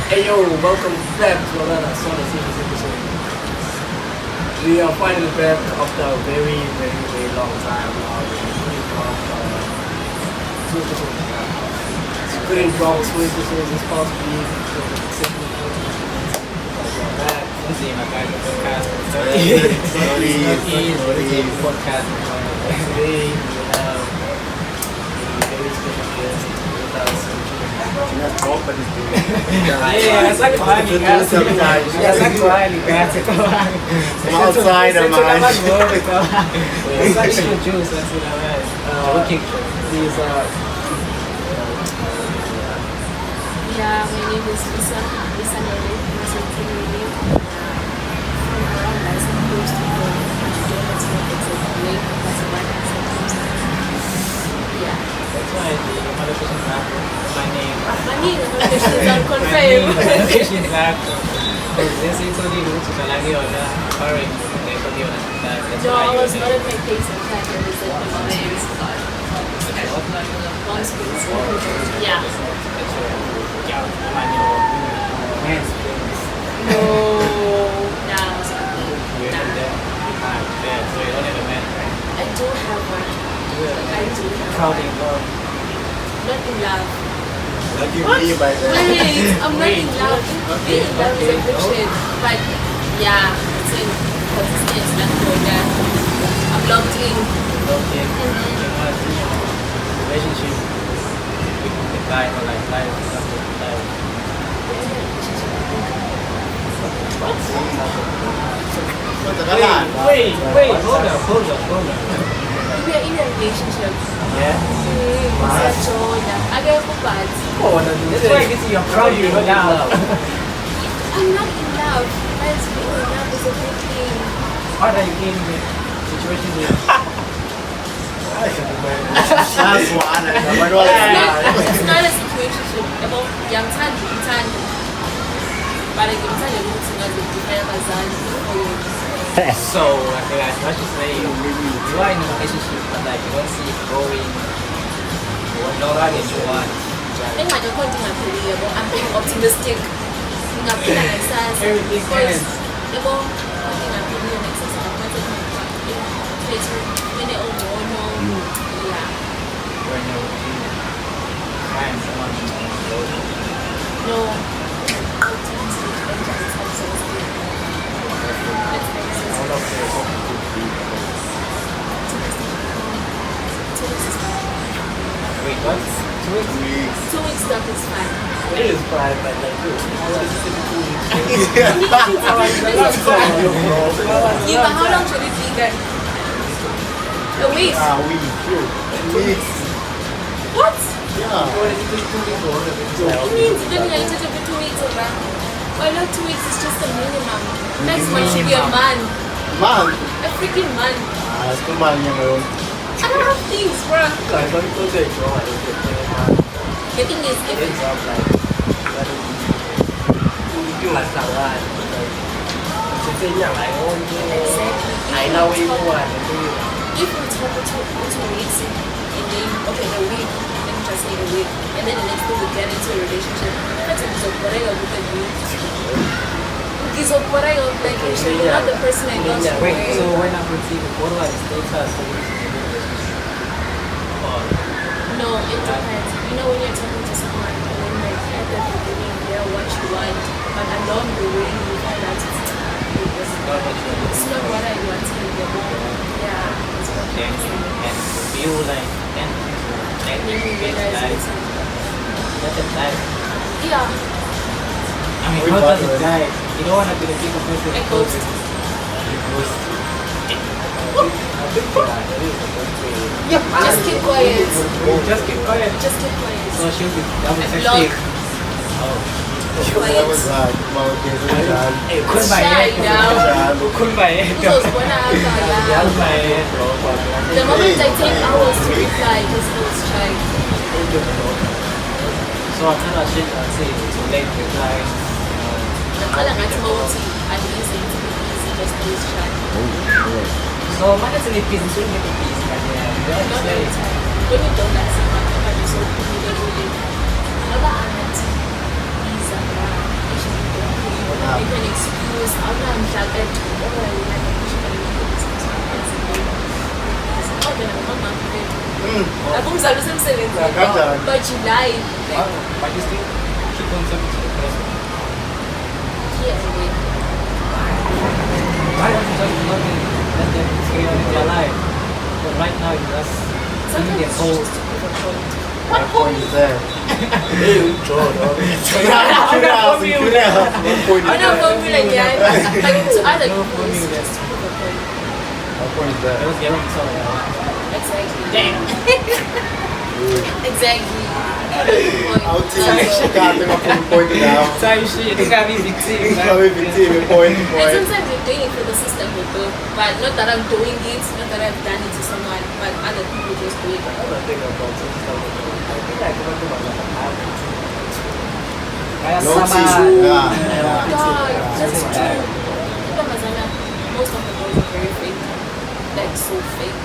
Hey yo, welcome back to another Sonic Series episode. We are finally back after a very long time. Couldn't drop two episodes this past week. See my guys on podcast. Sorry. Podcast. Today we have a very special guest with us. I'm outside, I'm These Yeah, my name is Lisa Nele, from around Lyson close to the don't know exactly, that's why I sometimes. Yeah. That's why the other person my name. My name is unconfirmed. Location is this is only roots to Salani or the current. No, I was not at my place at that. I was at my mom's place. Yeah. No. Nah, I was not. I do have one. I do have Proud one. in love. Not in love. what do you mean by that? Wait, I'm not in love. Being in love is a bullshit. But yeah, it's in consistent and all that. I'm locked in. Okay. Relationship with the guy or like life or something like that. Wait, hold up. We are in a relationship. Yeah. I get for bad. That's why this is your proud you're not in love. I'm not in love. Let's be in love is a good thing. How are you getting the situation here? That's one. It's not a situationship. About young time, but I can tell you what's not the different So, like what you say, you are in a relationship but like you don't see it going, you want no right and you want. I think I don't want to career, but I'm being optimistic. I'm feeling like success. Everything Because, ends. you know, I think I'm feeling like success. I'm not taking my part. It's when they all know. Yeah. When you find someone who knows you. No. Optimistic. Wait, what? 2 weeks? 2 weeks stuff is fine. It is fine, but like, how long is it? 2 weeks? Yeah, but how long should it be then? A week? Weeks. What? Yeah. What is it? 2 weeks or It means you don't need to take 2 weeks over. Well, not 2 weeks is just a minimum. Next month should be a month. Man. A freaking month. It's too man ngayon. I don't have things, bruh. Guys, don't go to ignore it. The thing is, if It's up like, you must have that. It's a thing like, oh, exactly, I know what you want. if we talk for 2 weeks, and then, okay, a week, let me just say a week, and then the next thing we get into a relationship, that's a piece of what I love with you. Piece of what I love, like, you're not the person I love. Wait, so when I'm receiving, what do I status? No, it depends. You know, when you're talking to someone, and then like at the beginning, they're what you want, but along the way, you find out it's not what I want in the moment. Yeah, it's what Then and feel like then then you realize it's that's a life. yeah, I mean, how does it die? You don't want to be the people who a ghost. Just keep quiet. Just keep quiet. Just keep quiet. So she'll be double And sexy. block. Oh. Quiet. Cool my Shy head. now. Cool my head. Because when I Yeah, have my head. the moment I take hours to reply, just goes shy. So I kind of shit and say it's late reply. The color gets multi and easy to be easy, just goes shy. So what is it? It's really make it easy. Not all the time. When you don't like someone, but you so you don't really. Another aunt is around. You can excuse. I'm not sure that. Oh, I like but you lied. But you still keep on talking to the person. Yeah, Why don't you just let them experience their life? But right now you just sometimes their it's whole just to prove a point. My point is there. Hey, John. I don't formula yet. Like to other No people, it's formula. just to prove a point. My point is there. Those yellow sorry. Exactly. Damn. Exactly. I'll tell you, can't take my point now. Time shit. You can't be victim. I'm a victim, point. And sometimes you're doing it for the system, but not that I'm doing it, not that I've done it to someone, but other people just do it. I don't think about some stuff. I think I can do Kaya No sama. tea. Yeah. God, that's Yeah. true. Look at Mazana, most of the girls are very fake. Like so fake.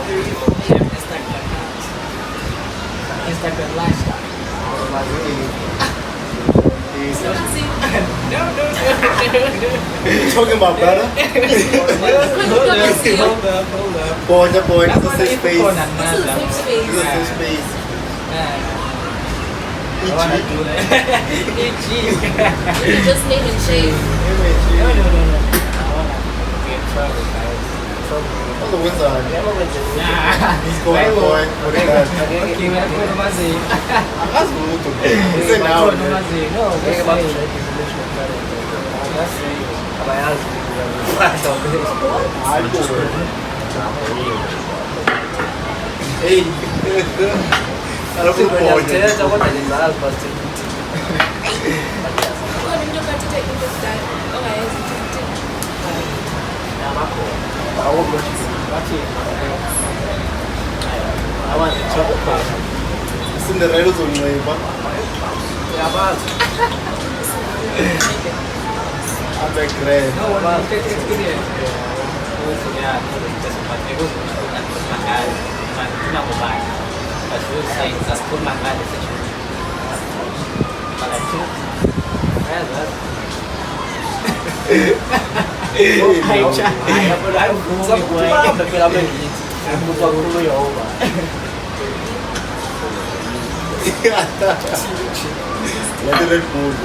Very fake. Instagram lifestyle. Talking about brother? Hold up. Point, the point. It's a safe space. This is a safe space. It's a safe space. I wanna do that. Itchy. You just name and shame. No. I wanna be in trouble, guys. All the wins are. Nah. He's going to point. What is that? Okay, we're going to Mazi. That's good to go. Say now. No, just say. Just say. I go. Hey, I don't put point. I want to dissolve, but Oh, you don't got to take into that. Oh, I hesitated. I won't go to I want the chocolate part. Cinderella's on the way, but Yeah, but I'm like red. No, one experience. Yeah, just but I go to school and put my guy, my mobile. But she was saying just put my guy in the session. But I took. Yeah, that's. Let it move.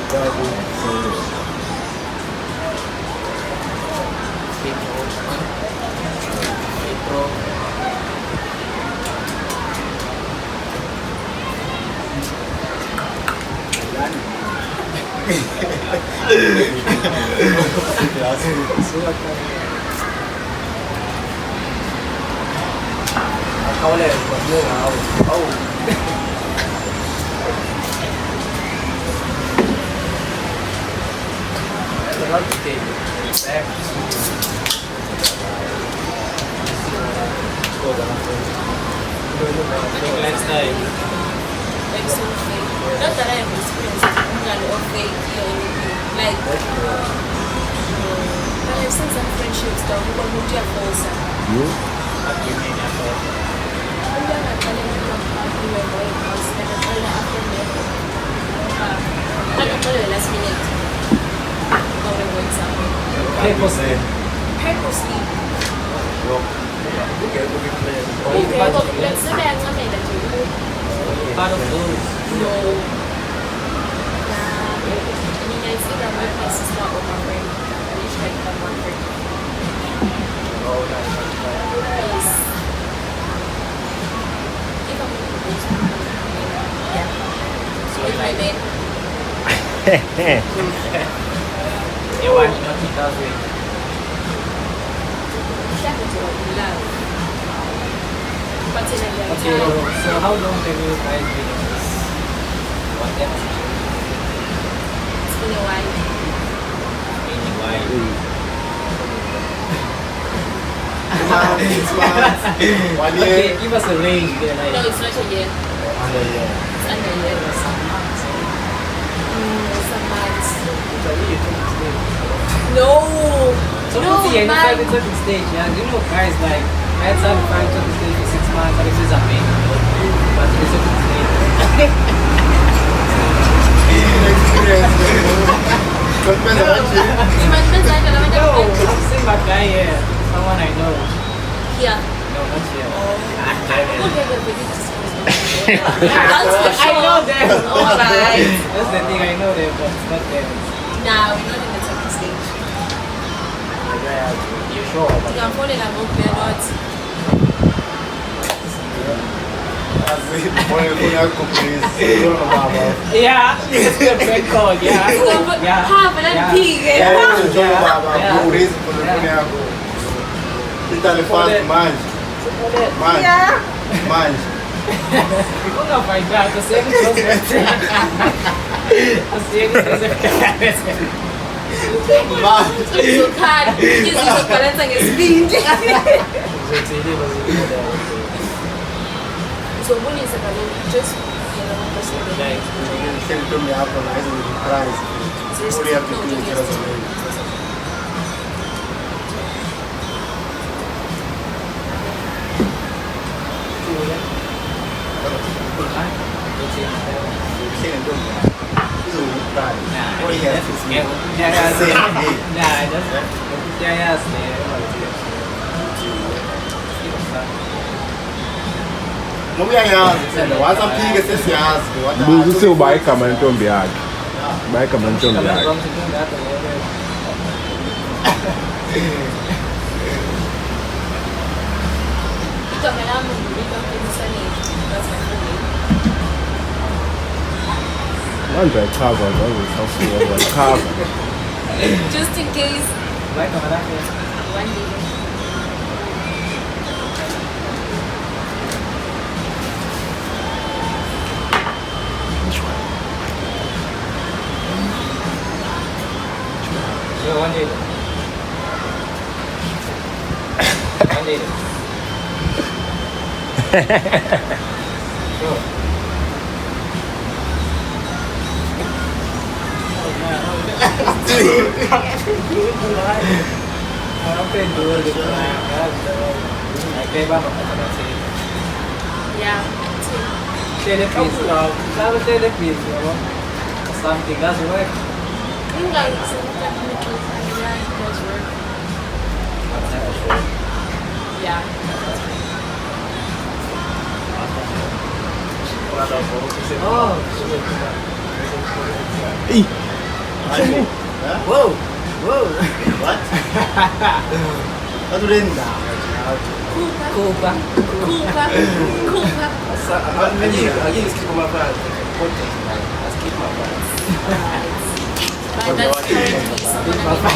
Lifestyle. Like so fake. Not that I have experienced kind of fake or anything. Like, but I've seen some friendships that we want to do a false. What do you mean, Apple? We are not telling them how we were going house and I'm telling after me. Like, I'm telling the last minute. How we're going somewhere. Purposely. Purposely. Okay, we'll be playing. Okay, but let's say I'm not made that you. Part of those. No. Nah. I mean, I see that my sister or my friend. I wish I could have one friend. Oh, that's Yes. If I'm going to do something, yeah. So If I like, then, you want to not keep that way. that is what we love. But in a young Okay, time, so how long have you guys been in this? Whatever. it's been a while. Anyway. 6 months. 1 Okay, year. give us a range there, like. No, it's not a year. Under a year. It's under a year. Some months. Some months. So No, see, any man. private talking stage, yeah. You know, guys like I had some private talking stage for 6 months, and this is amazing. But it's a good stage. Experience. Okay, but we need to I know them. Alright. That's the thing, I know them, but it's not them. Nah, we're not in the second stage. You sure? You can fall in love, we are not. Yeah, it's a friend called, yeah. Ha, but I'm big. Ikaw nga find out, kasi yung chosen. Kasi yung chosen. So hard. This is a balance and speed. So when is it just Buzu seu bai kamanto mbiag. Bai kamanto mbiag. One by cover, one with something over cover. just in case one day. One day. One day. Sure. Yeah. Something doesn't work. You guys definitely yeah, it does work. Yeah. Whoa! Whoa! What? Ano rin na? Culpa. Culpa. Culpa. I just keep my friends. I keep my friends. But that's currently someone I'm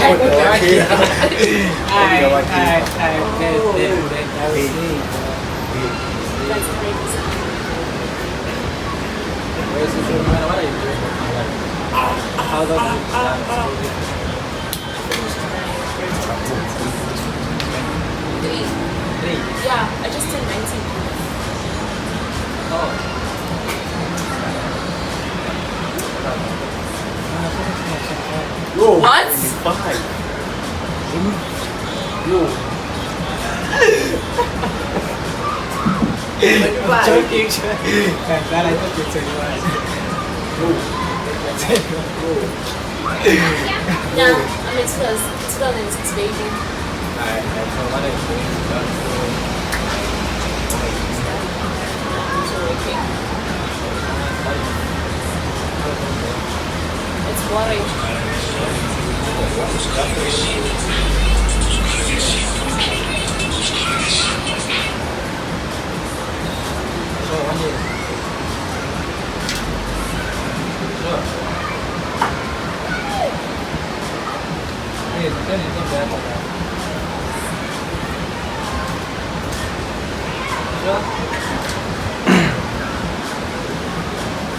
that's currently someone. What are you doing? How long have you done? Three. Yeah, I just turned 19. Oh. What? Five. Joking. Glad I thought you'd say Yeah, I'm in 2006 baby. Alright, so what are you doing? It's boring. So, one year. Sure. Hey, tell me something about that. Sure.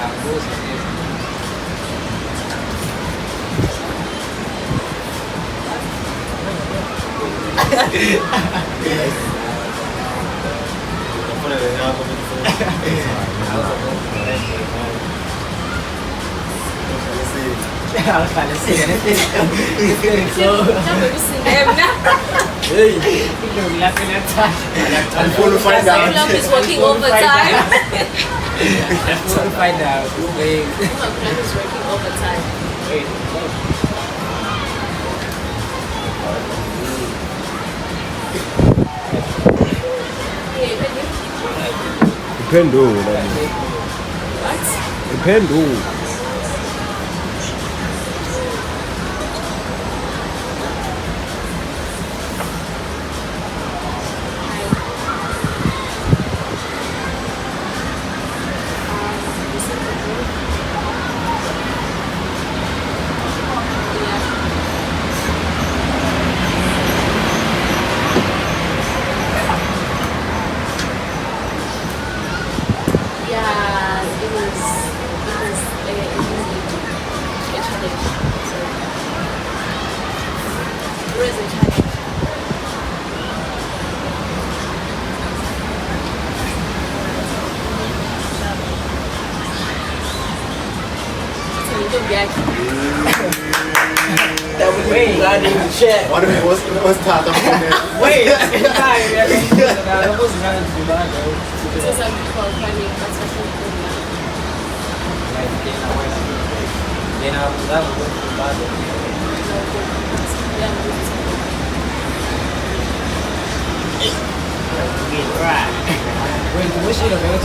I'm losing it. I was trying to say anything. It's getting so. Hey! You're laughing at that. I'm going to find out. Love is working overtime. I'm going to find out. Wait. Love is working overtime. Wait. Okay, Iphendula. What? Iphendula. What was start of the Wait, that was not too bad though. So some people are finding that's what people do. Then after that, we went to bad. Right. Wait, we should have went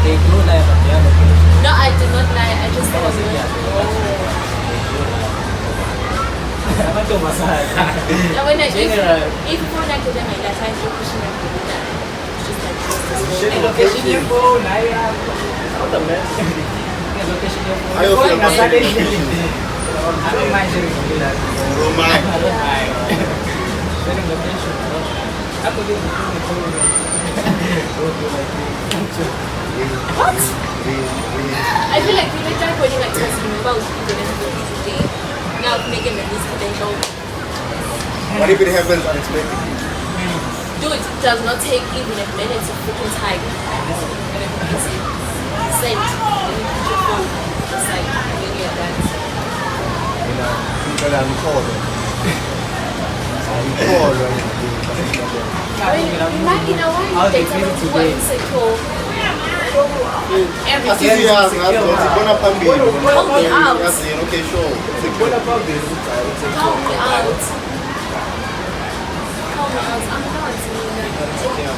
They do lie about their location. No, I did not lie. I just That was it, yeah. I went to massage. when I General. if you want to get them like that, I think we should have to do that. It's just like Hey, location your phone. I have. What the mess? Yeah, location your phone. I also have I a don't mind sharing that. Roman. I don't mind. Sharing location. I could do the phone. what? I feel like people try putting like just remember today. Now making the least potential. What if it happens unexpectedly? Dude, it does not take even a minute to freaking type. Send. Then you put your phone. It's like really a dance. People are recording. Imagine a while they tell us what insecure. Everything. Asiziyazingazibona phambili. Help me out. Yazini, okay, sure. What about this? Help me out. Help me out. I'm not doing that.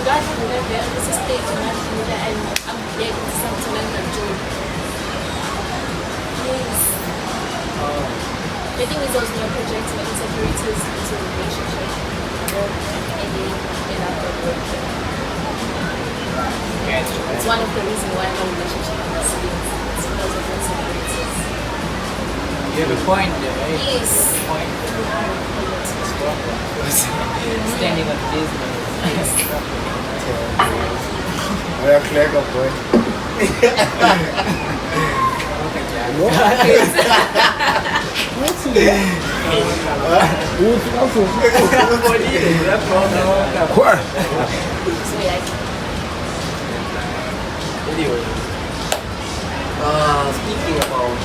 God will never. This is stage and I'm doing that and I'm getting something like that joy. Please. The thing is also your project for insecurities into a relationship. And then end up at work. It's one of the reasons why my relationship is it's because of insecurities. You have a point there, right? Yes. Point. Standing on business. I have flag up, boy. So yeah. Anyway, speaking about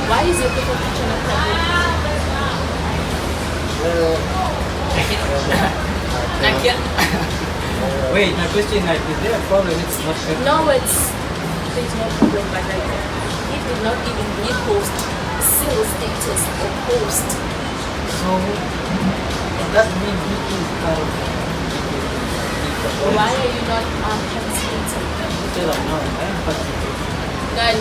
why is your picture not I can't. Wait, my question is, is there a problem? It's not perfect. No, there's no problem, but like it did not even repost single status or post. So, that means he is kind of Why are you not participating? still unknown. I am participating. Then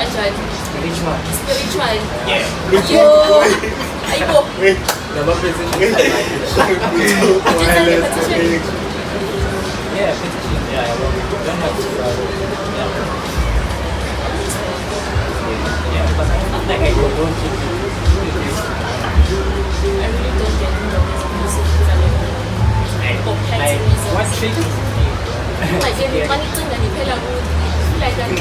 actually Spiritual. spiritual. Yeah. Yo, Aibo. Wait, never presented wireless connection. Yeah, petition. Yeah, I will. Don't have to yeah, but I feel like I don't keep it. I really don't get into this music because Like, what triggers me? like money thing and you pay like like that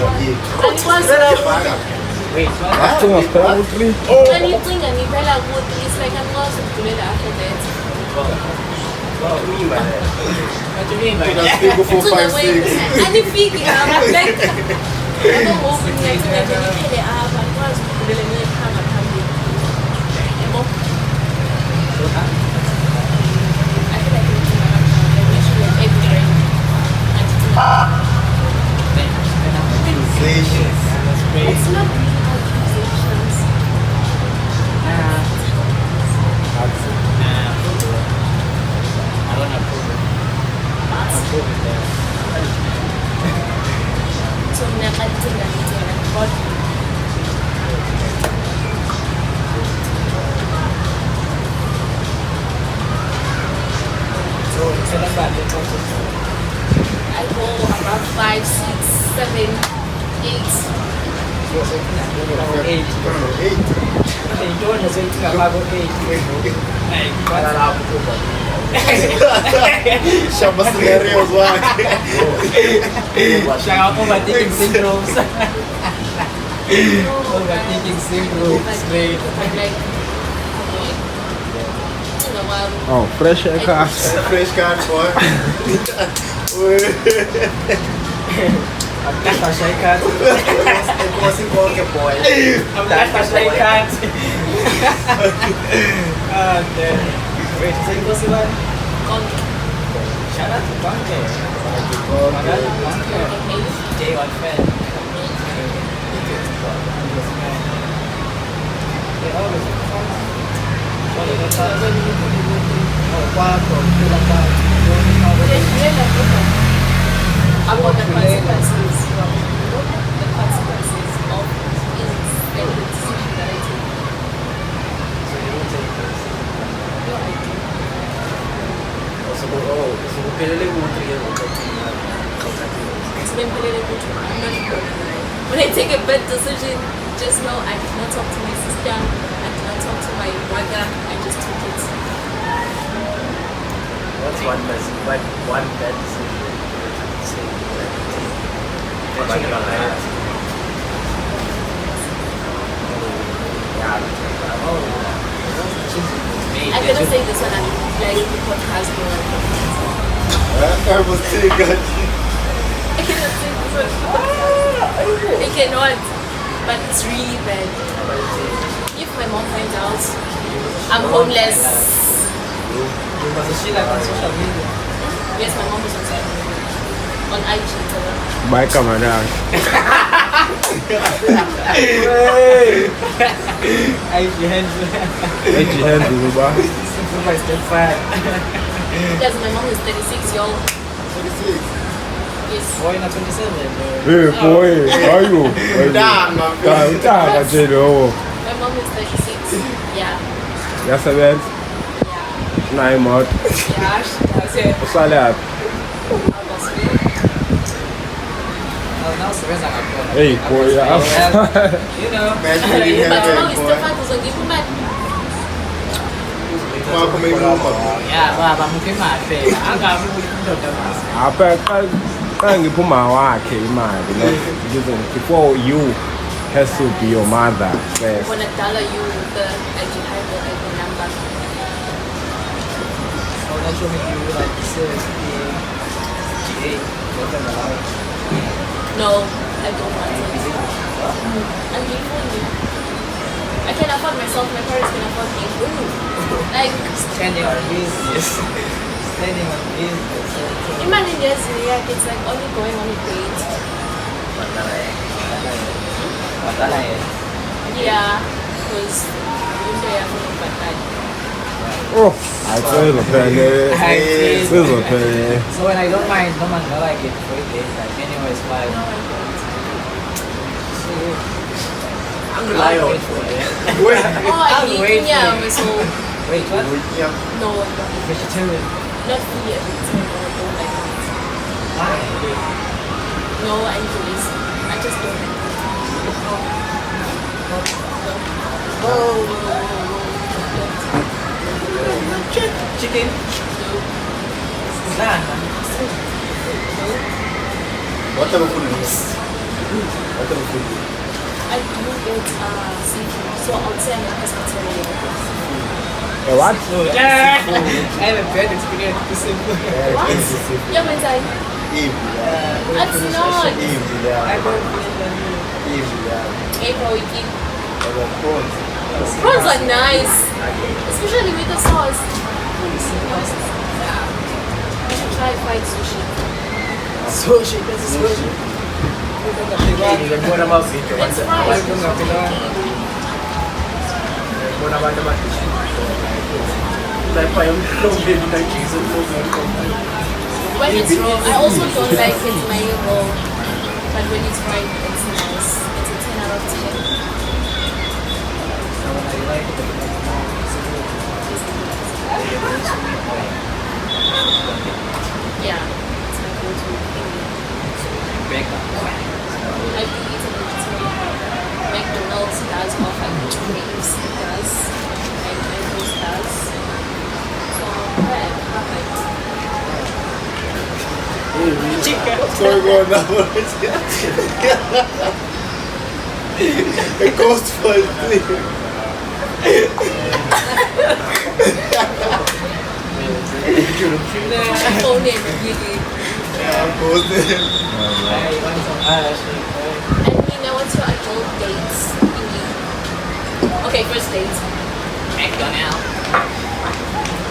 Wait, what? After my family. when you think and you pay like it's like I'm lost to do it after that. What do you mean by that? What do you mean by That's that? people 4, 5, 6. And if you I'm like I don't know if like when you pay the app and was really need have a family. I So never think anything but So, kailan ba? I go about 5, 6, 7, 8. Eight. Okay, doon na sa ito nga bago 8. Ay, Malalaman ko ba? Siya mas serious wag. siya ako overthinking syndromes. Overthinking syndromes. Straight. I'm like, okay. You know, Oh, fresh air card. Fresh card boy. Ang kasta siya ikat. Kasi ko ke boy. Ang kasta siya ikat. Ah, damn. Wait, sa'yo ko sila? Shout out to Bunker. Magalang Bunker. Day on Fed. They always about the consequences of any decision that I take. So you don't take this. No, I do. Siguro pinili ko 3 years old. It's been really good. I'm not sure. When I take a bad decision, just know I did not talk to my sister, I did not talk to my brother, I just took it. What's one bad decision? Say, Watching your life. I'm gonna say this one, I'm like the podcast one. I was saying God. I cannot say this one. I cannot, but it's really bad. If my mom finds out I'm homeless, Was a shit like on social media. yes, my mom is on social media, on IG. Bye, camera. IG hands. Edge hand, Ruba. Simple by step 5. Yes, my mom is 36, y'all. 36. Yes. Boy, not 27. Hey, boy, how are you? Damn, man. My mom is 36. Yeah. Yes, I went. Yeah. 9 months. Yeah, that's it. What's all that? Almost good. Now, Sarah's like a girl. Hey, boy, yeah. You know. Match made in But heaven, now it's boy. the fact that give me back. Mga kung may lumot. Yeah, but mungkin mafe. Angga mo ito daw. Apa kan ngipuma wakhe imali no because before you has to be your mother first. When I tell you the IG have the number. So that show me you like seriously GA. No, I don't want it. I'm giving you. I can afford myself, my parents can afford me. Like, Standing on business. Standing on business. imagine just like it's like only going on a date. Matala eh. Yeah, because you know you're going to bad. Oh, I tell you, Pele. This is Pele. So when I don't mind, no man I like it for it. Like anyway, it's fine. No, I don't. I'm reliable. Wait. Oh, I I'll eat wait for yam, you. so Wait, what? Yeah. no, Vegetarian. not really a bit. No, I don't like it. Why? No, I'm too lazy. I just don't like it. Chicken. Nah. Whatever food is. Whatever food is. I do get seafood, so I'll say I'm a pescatarian. What? I have a bad experience with simple. What? Yeah, but I. Eve. That's not. Eve. I Yeah. don't feel Eve. Yeah. April, we keep. Prawns. Prawns are nice, especially with the sauce. Yeah. You should try fried sushi. Sushi, this is sushi. Nilikuwa na mavito. It's fried. Nilikuwa na banda matishi. Like pa yung baby na cheese and food. When it's wrong, I also don't like it my wrong. But when it's right, it's nice. It's a 10 out of 10. So when I like it, Yeah, it's my go-to thing. break up. I've been eating vegetarian burger. McDonald's does offer creams, it does. And Mentos does. So, yeah, perfect. What's going on now? It goes for My phone name really. Yeah, goes there. I want some actually. And we know what's your adult dates in you. Okay, first date. McDonald's.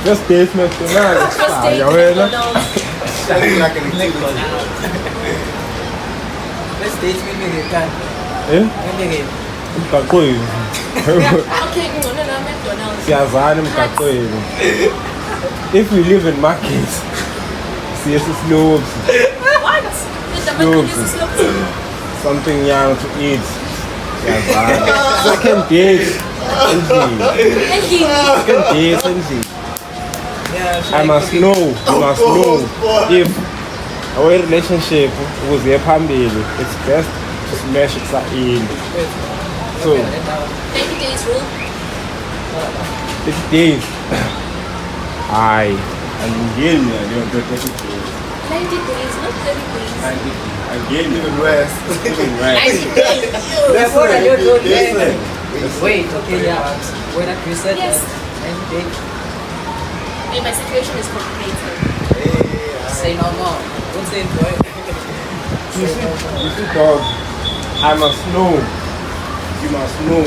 Just taste McDonald's. First date, McDonald's. Sounds like an activity. Let's date me again. Eh? Again. Emgaqweni. Okay, no, McDonald's. Siyazana emgaqweni. If we live in markets, siye sisilobsi. What? The McDonald's is slow. Something young to eat. Siyazana. Second date. Endlini. And he. Second date endlini. Yeah, I must know, you must know if our relationship was there phambili, it's best to smash it in. So, 90 days rule. 30 days. Aye. And again, you're 30 days. 90 days, not 30 days. And again, Even worse. even right. 90 days. What are you doing? Listen. Wait, okay, yeah. When I reset Yes. and Hey, my situation is complicated. say no more. Don't say it, boy. You see, dog, I must know, you must know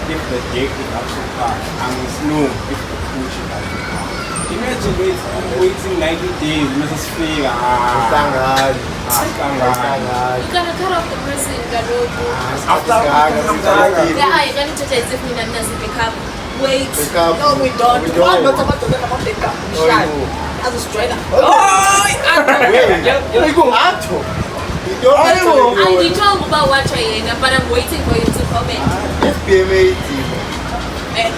if the date is up to par. I must know if the coach is up to par. Imagine waiting 90 days, Mrs. Fair. Sangad. You gotta cut off the person, Garogo. After Yeah, you're gonna judge as if we not doesn't pick up. Wait. No, we don't. We What? don't. Not about to get about the cup. Oh, no. As a straight up. Wait, you go Ato. You don't have to I did talk about what I but I'm waiting for you to comment. FPMA team. Eh,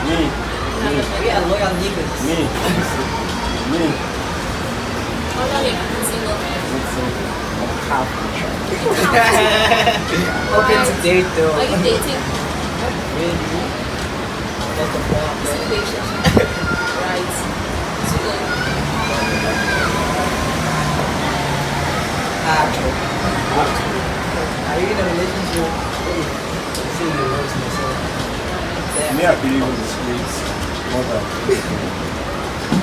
Me. We are loyal niggas. Me. how long have you been single? Half. Open to date though. Are you dating? Really? What's the point? Situationship. Right. So good. Are you in a relationship? See the words myself. Me, I believe in the streets more than anything.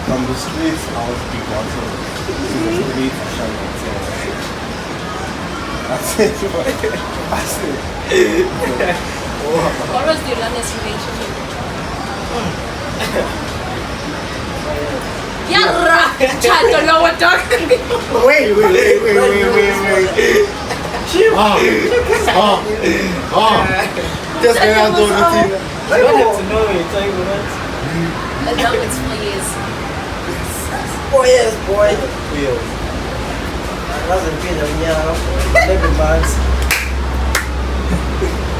From the streets, I was big water. To the streets, I shall not tell. That's it. That's it. What was the longest relationship? Yarra! Chat, don't know what talking. Wait. Just when I do the thing. I don't have to know it. Tell you what. The longest 4 years. 4 years, boy. 2 years. I wasn't being a year. 11 months.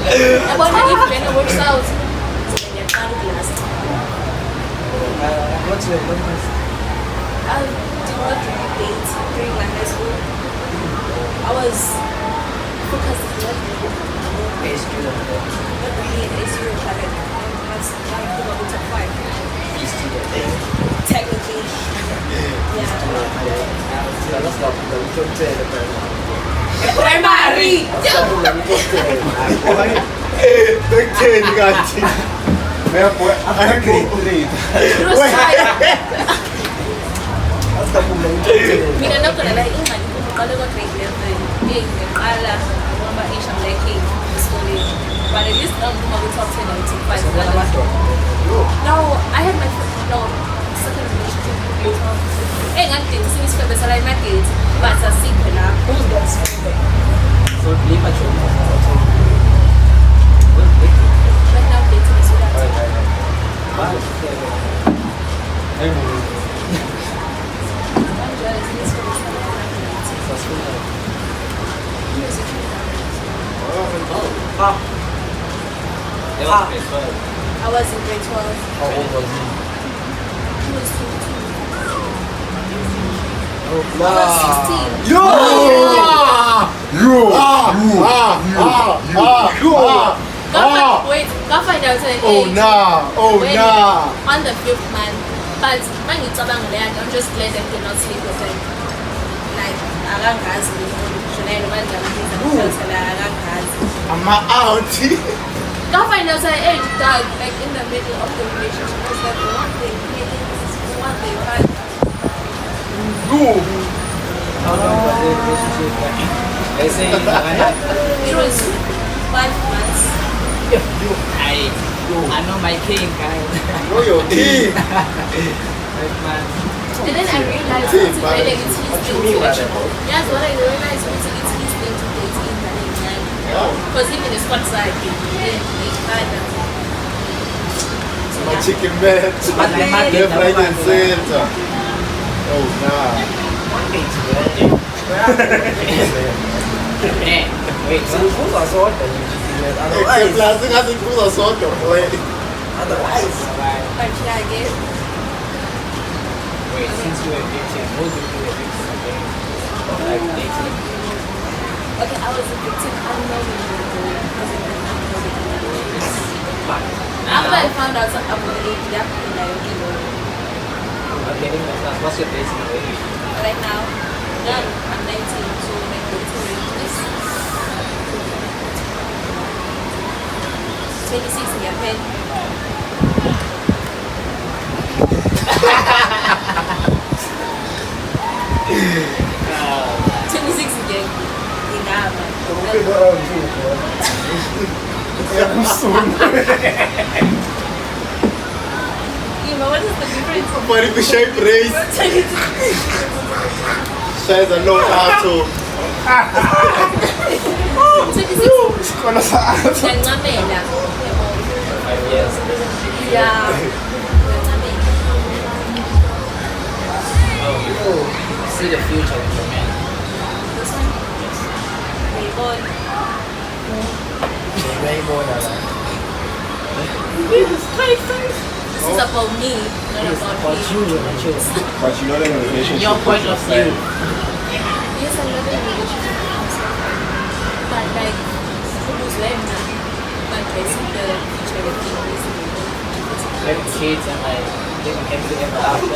About if Jenna works out. So then you're out of last. What's your purpose? I did not really date during my high school. I was focused on what Hey, student. not really an issue, but I was trying to go to top 5. Technically. Yeah. Primary! Don't change, guys. I agree. Mina nakhona la ingane kuqala kwa grade 11 ngiqala ngoba isha like esikoleni but at least nguma ku top 10 and top 5 no I had my second relationship ngakudate sinisikhombe sala emarket but asikho la who's that So, leave a job. right now dating is what I was in grade 12. How old was he? He was 22. Oh, I was 16. Yo! Wait, go find out an Oh age. nah. On the 5th month. But when you talk about that, I'm just glad that you're not sleep with him. Like, I don't guys, I'm out. go find out an age, dog, like in the middle of the relationship. It's like one day, one day, but How long was the relationship? They say it was 5 months. I know my king, guys. Know your team. 5 months. And then I realized it's really it's his thing to actually. Yes, what I realized was it's his thing to date in the because even the spot side, My chicken man. Left, right, and center. Oh nah. Wait, So who's a sort of Except last thing I think was a sort of boy. Otherwise, but yeah, I guess. wait, since you were dating, who did you were dating again? Like dating? Okay, I was a victim unknowingly. After I found out I'm a lady, that thing I don't know. Okay, what's your dating age? Right now, I'm 19, so my dating is 26 in your pen. What is the difference? Somebody to shape race. Says I know how to. 26. Quando sa 5 years. Yeah. Oh, you see the future with your man. This one? Rainbow. This is about me, not about you, him. not you. But you know them in a relationship. Your point of view. Yes, I love a relationship. But like, who's them now? But I see the future of things. Like kids and like living everything ever after.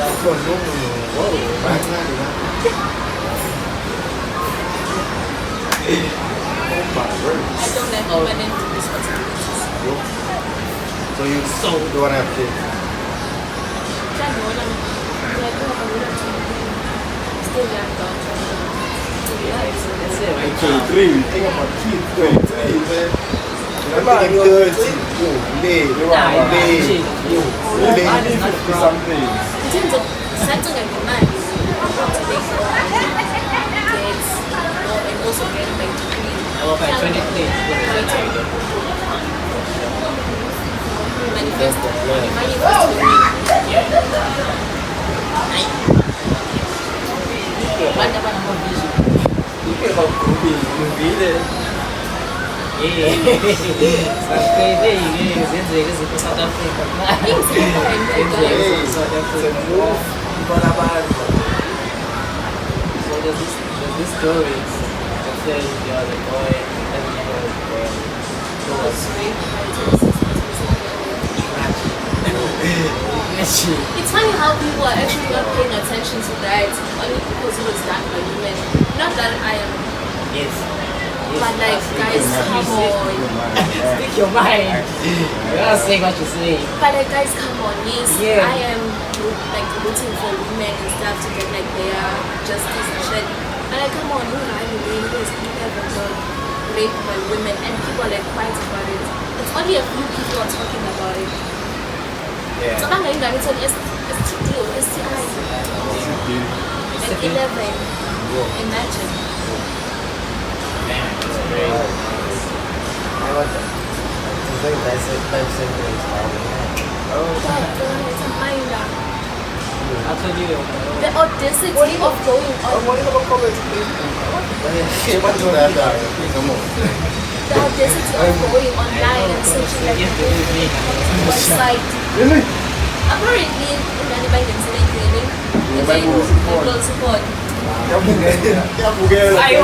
I don't like women into responsibilities. So you don't want to have kids. I know them. Like, I have a relationship. Still young, don't That's it, right? 23, we think about kids. 23, man. I'm thinking 30. Late. Nah, Late. man is not proud. Something. In terms of settling and demand, I want to make kids and also get my degree. Oh, by 23, Manifest. Manda para uma vision. Yeah. Sabe que daí, eles vão South Africa. South Africa. So there's this story that says the other boy, It's funny how people are actually not paying attention to that only because it was done by women. Not that I am, Yes. but like guys, come on. Speak your mind. You're not saying what you're saying. But like guys, come on. Yes, Yeah. I am like rooting for women and stuff to get like their justice and shit. But like, come on, who are you really? Because people have been raped by women and people are like quiet about it. It's only a few people are talking about it. Yeah. So I'm going to tell you, STD or STI. Like 11. Imagine. Man, it's great. I want that. I think that's it. That's it. It's a mind. I told you. The audacity of going on. Come on. the audacity of going online and searching like website. Really? Apparently, in anybody can say anything. And then people support. Yeah, Bugel. Like,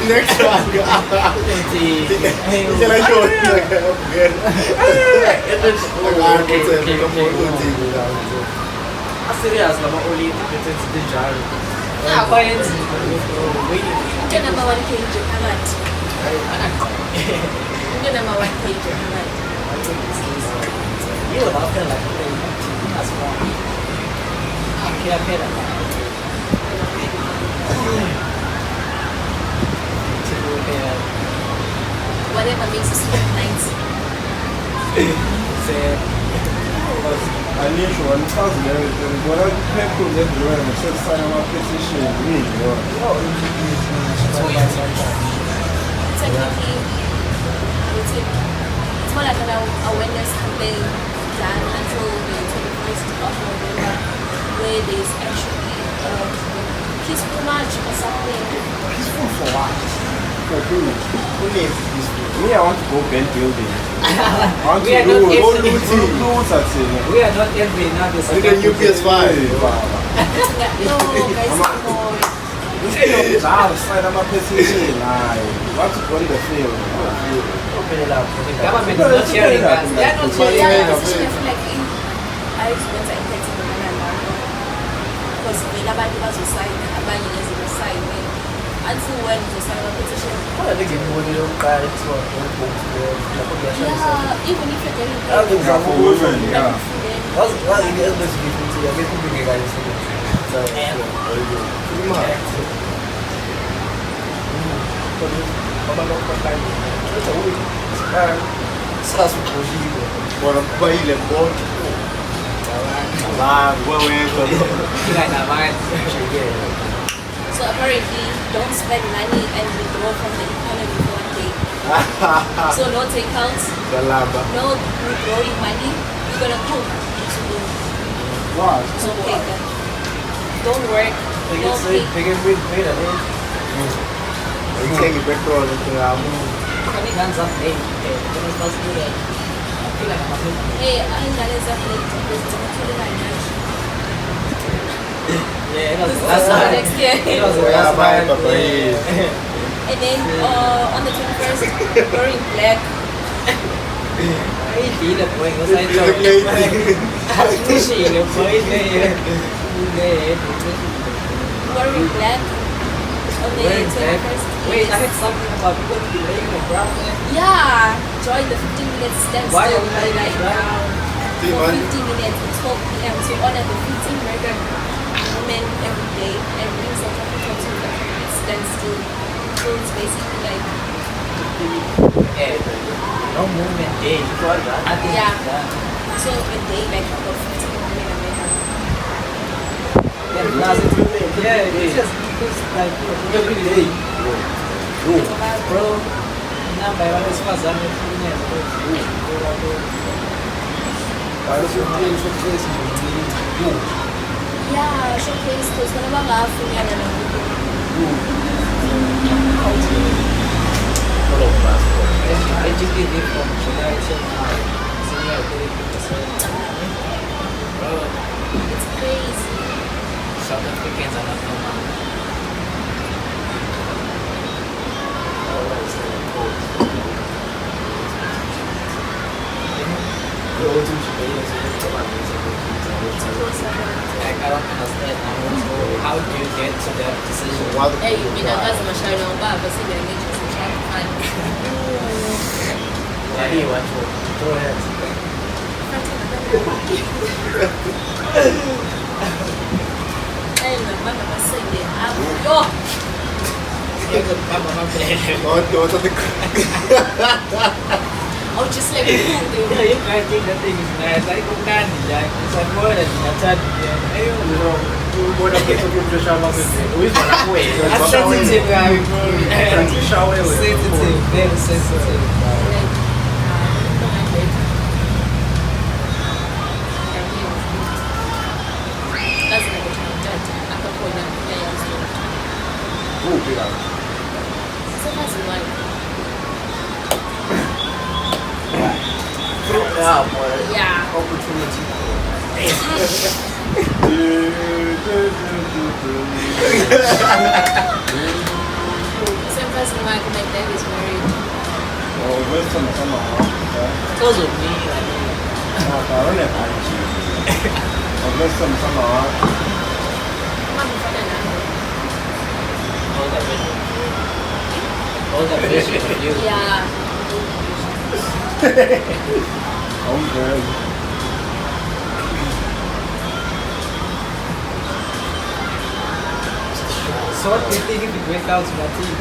Next one. Can I show you? Serious naman ulit ito sa diyan. ah, Clients mungkin nama 1K hangat. Mungkin nama 1K hangat. Iya, tapi kan lagi nggak semua. Kira-kira. Whatever makes us feel nice. I need to run fast and everything. But I people that do it and said sign my petition. Me, Technically, I would say it's more like an awareness campaign done until the 21st of November, where there's actually peaceful march or something. Peaceful for what? For who? Who needs this food? Me, I want to go bend building. I want We are to not do actually- loot at it. We are not envy now. With the new PS5. No, guys, no. Now, sign my petition. Want to go in the field. open it up. The government is not sharing us. They are not sharing Yeah, us. especially I feel like in I experience that impact in the Netherlands because when abantu bazosayina abanye ngezibosayine until when uzosayina petition. Kodwa ngiyibone yokuqala kuthiwa lapho kuyashayisa. Yeah, even if you're getting I think Yeah, for women, yeah. wazi into ezinesigifu ukuthi akekho umuntu ongekayo usebenzi. Abantu abakanye. Kuthiwa uyi sasa ubhoshiwe. Bora kubayile bonke. Tinggal nak makan. So apparently, don't spend money and withdraw from the economy for 1 day. So no takeouts, Galaba. no withdrawing money. You're gonna cook. What? So okay, then. Don't work. Don't pay. Ithenga ipetrol ngiyami. Kami kan sampai. Terus pas dulu. Tinggal nak makan. Hey, I ain't gonna say it. Yeah, it was That's last next year. It was the Yeah, last bye, time. bye-bye. And then on the 21st, wearing black. Ay, di na po. Yung sa ito. Sushi, yung po. Hindi. Wearing black on the Wearing black. 21st. Wait, I heard something about people delaying the brown. Yeah, join the 15 minutes standstill Why are we by like right now. For 15 minutes at 12 p.m. to honor the 15 murdered women every day and bring South Africa to the complete standstill. So it's basically like, Yeah. No movement day. Nothing. yeah. So a day like about 15 women are murdered. Yeah, it's just like every day. Bro, namba ya wesifazane efunyenwe. Yeah, showcase because whenever I have food, HGTV from July till now. Senior 30%. Bro, it's crazy. South Africans are not normal. Like, I don't understand how do you get to that decision? Hey, mina kazi mashayana ubaba singenethi sishayana. Go ahead. Hey, mama masenge hapo. Yo, I was just like, You can't think that thing is nice. I could not like it's a more than a tad. I'm sensitive, guy, bro. Sensitive, very sensitive. So Yeah, boy. Yeah. Opportunity. The same person my dad is married. Oh, where's some Because of me, like, all that vision of you. Yeah. So what do you think if it went out to my team?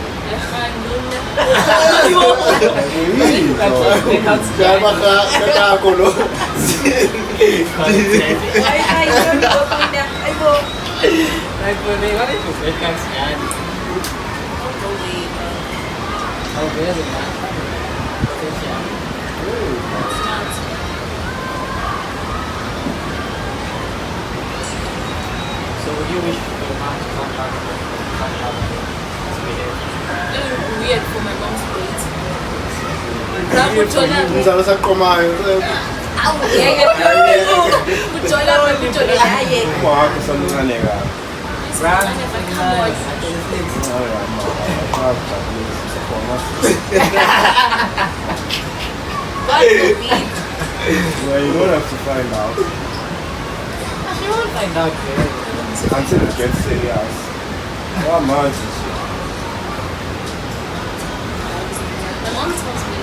Like for me, what if it went out to Yan? Oh, really, man? Potential. So would you wish your mom to come back to Sweden? Weird for my mom's plate. Mzalo sakomayo. Umawakho samncane kabi. Well, you don't have to find out She won't find out there. until it gets serious. What man is it? My mom tells me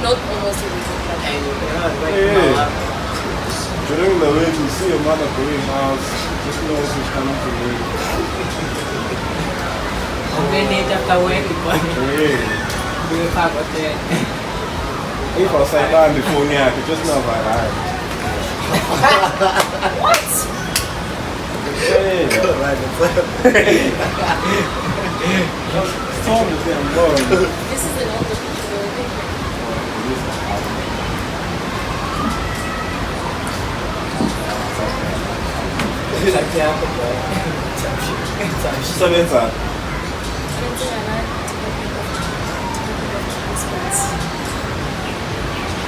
not almost everything, but During the week, you see your mother going out, just know she's coming to me. Minute after work, Yeah. we will talk about that. If I say that before me, I could just know about that. what? Yeah. Tom is getting bored. This is an older picture. Check it out, boy. So that's that.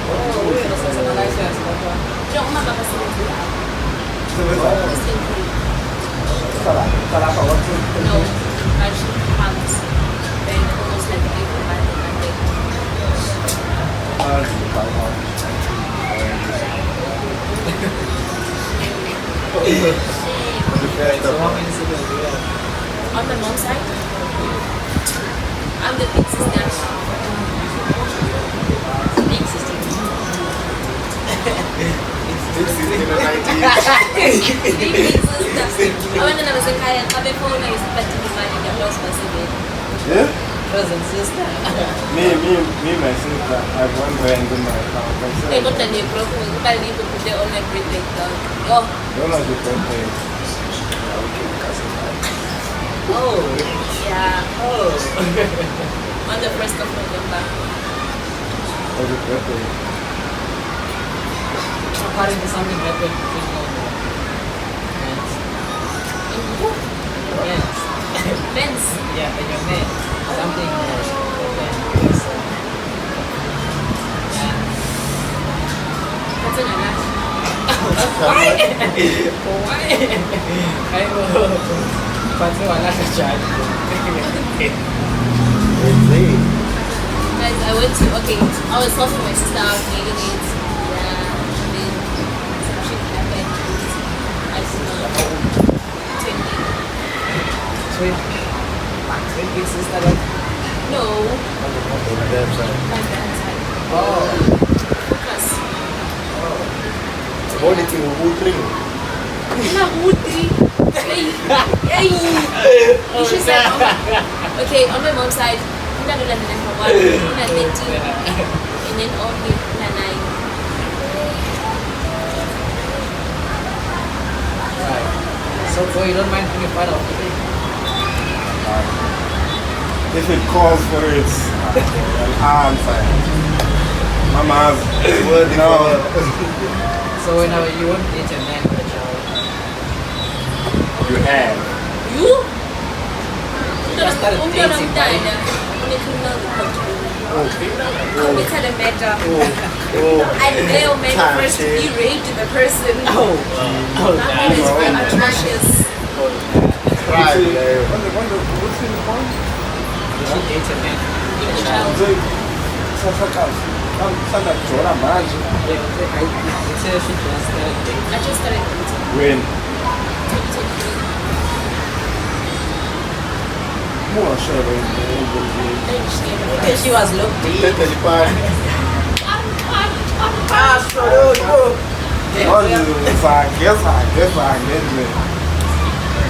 Oh, wait, that's a nice answer. No, my mama said it. So that's that. Salah for what? No, actually, hands. Then almost like a paper bag in my leg. So how many siblings do you have? On my mom's side, I'm the big sister. Big sister. Big sister. I went and I was like, I have a phone, I was expecting the money, I lost my sibling. Yeah? Cousin, sister. Me, my sister, I have one brand in my account. I got a new broken, I need to put it on my birthday down. Oh, Don't like your birthday. Oh, yeah. oh. On the 1st of November. What's your birthday? According to something happened between you and Ben's. Ben's. Yeah, and your man. Something That's in a nutshell. Why? Why? I will. Pati wala sa chat. Guys, I went to, okay, I was helping my sister out making it. Yeah, and then some shit happened. I smelled 20. Twin big sister. No, On the damn side. my dad's side. Oh. Focus. The only thing we would drink. Not Woodley. Hey. Hey. She said, okay, on my mom's side, I'm not going to for one, I'm not 13, and then all the 9. Right. So, boy, you don't mind being a part of it? If it calls for it, I'm fine. Mama's word, no. So, whenever you won't date a man with a child. You have. You? Just started dating, I'm criminal record. committed a murder. And they were meant first to be raped the person. That is very atrocious. Right. What's in the point? She dates a man. A child. Saka Jora manje. Yeah, it says she just started dating. I just started dating. When 2023. more sure when Then she gave me Okay, she was looked deep. Tete de pai. Ah, chorou, olha sabe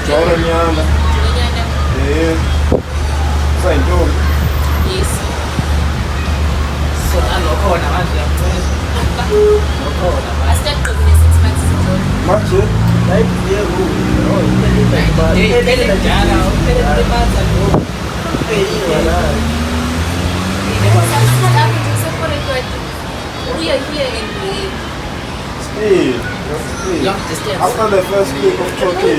Jora nyanda. Sai então. Yes. So I'm not calling her. I started cooking 6 months ago. Manje. We are here in the Hey. After the first week of talking.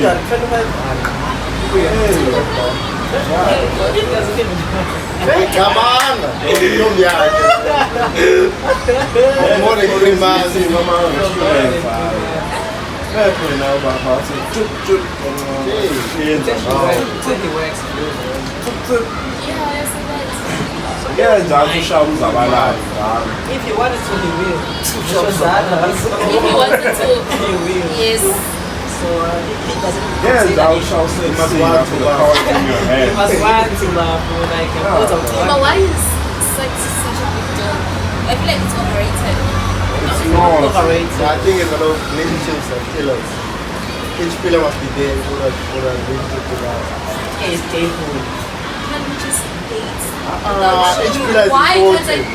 Come on. Não viaja. More than 3 months. Yeah, njalo ushawu zabalala njalo. If you wanted to, he will. if you wanted to. Yes. So he doesn't. Yeah, say that njalo he ushawu sexy after the power in your he head. must want to laugh like a put of But why is sex such a big deal? I feel like it's overrated. It's not. overrated. I think it's a lot of relationships that kill us. Each pillar must be there for a relationship to last. It's painful. Can't we just date? Each pillar is Why can't I important.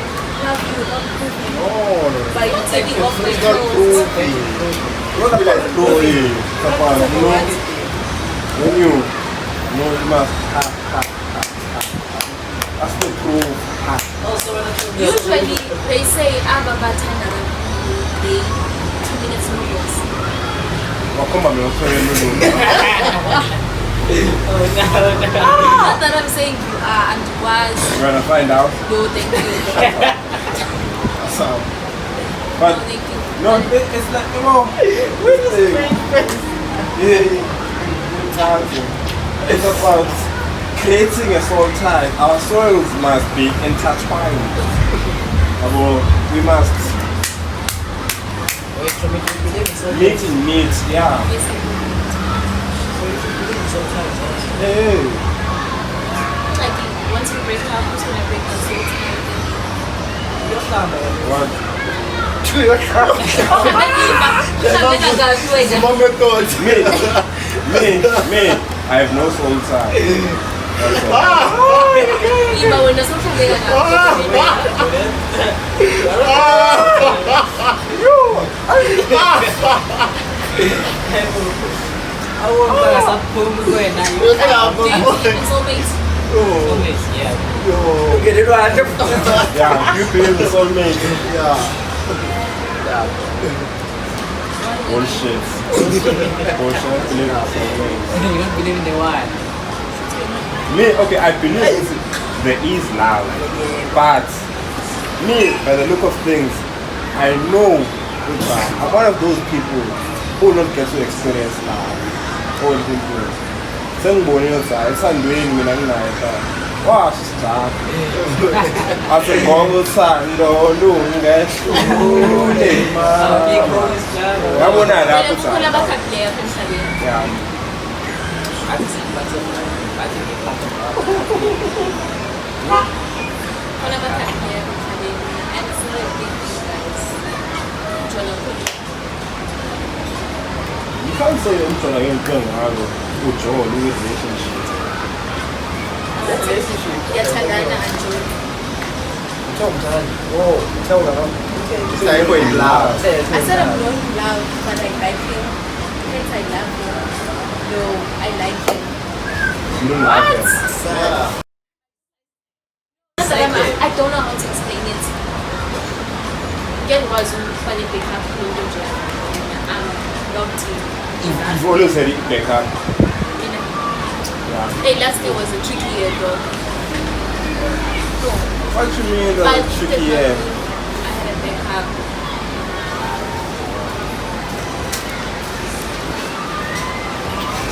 love you without proving? No. By taking off my It's not clothes. proving. Each pillar is proving. When you must that's the proof. Also, Usually they say I'm a bartender. They 2 minutes noodles. Wakoma mewasema Not that I'm saying you are and was. You're gonna find out. No, thank you. So, No, but thank you. no, it's like it's about creating a soul tie. Our souls must be intertwined. We must meet in needs. Yeah. Yes, I do. Hey. Like once we break up, who's gonna break us? So it's What? Moment thought. Me. I have no soul tie. That's all. Iba when there's something I won't go as a boom going now. You have no point. soulmates. Yeah. Yeah, you believe in soulmate. Yeah. Bullshit. Bullshit. Believe in soulmate. You don't believe in the one. Me, okay, I believe there is love, but me, by the look of things, I know I'm one of those people who don't get to experience love. All people. Sengibone outside, sandweni mina nginayo. Wasisijaka. Ase ngoba uthando lungehlule ma. Yabona lapho Kukhona cha. abakhakileyo apha emhlabeni. Yeah. Kukhona abakhakileyo apha emhlabeni. And it's not a big deal, guys. Ntshona khona. You can't say umntwana ngenhlungu ngalo ujole relationship. Yathandana anjoni. It's like we're in love. I said I'm not in love, but I like him. Friends, I love him. No, I like him. You don't like her. Yeah. I don't know how to explain it. Get was when it became loved him. You've always said it back up. You know. Yeah. Hey, last year was a tricky year, though. So, What you mean But the tricky definitely, yeah? I had a backup.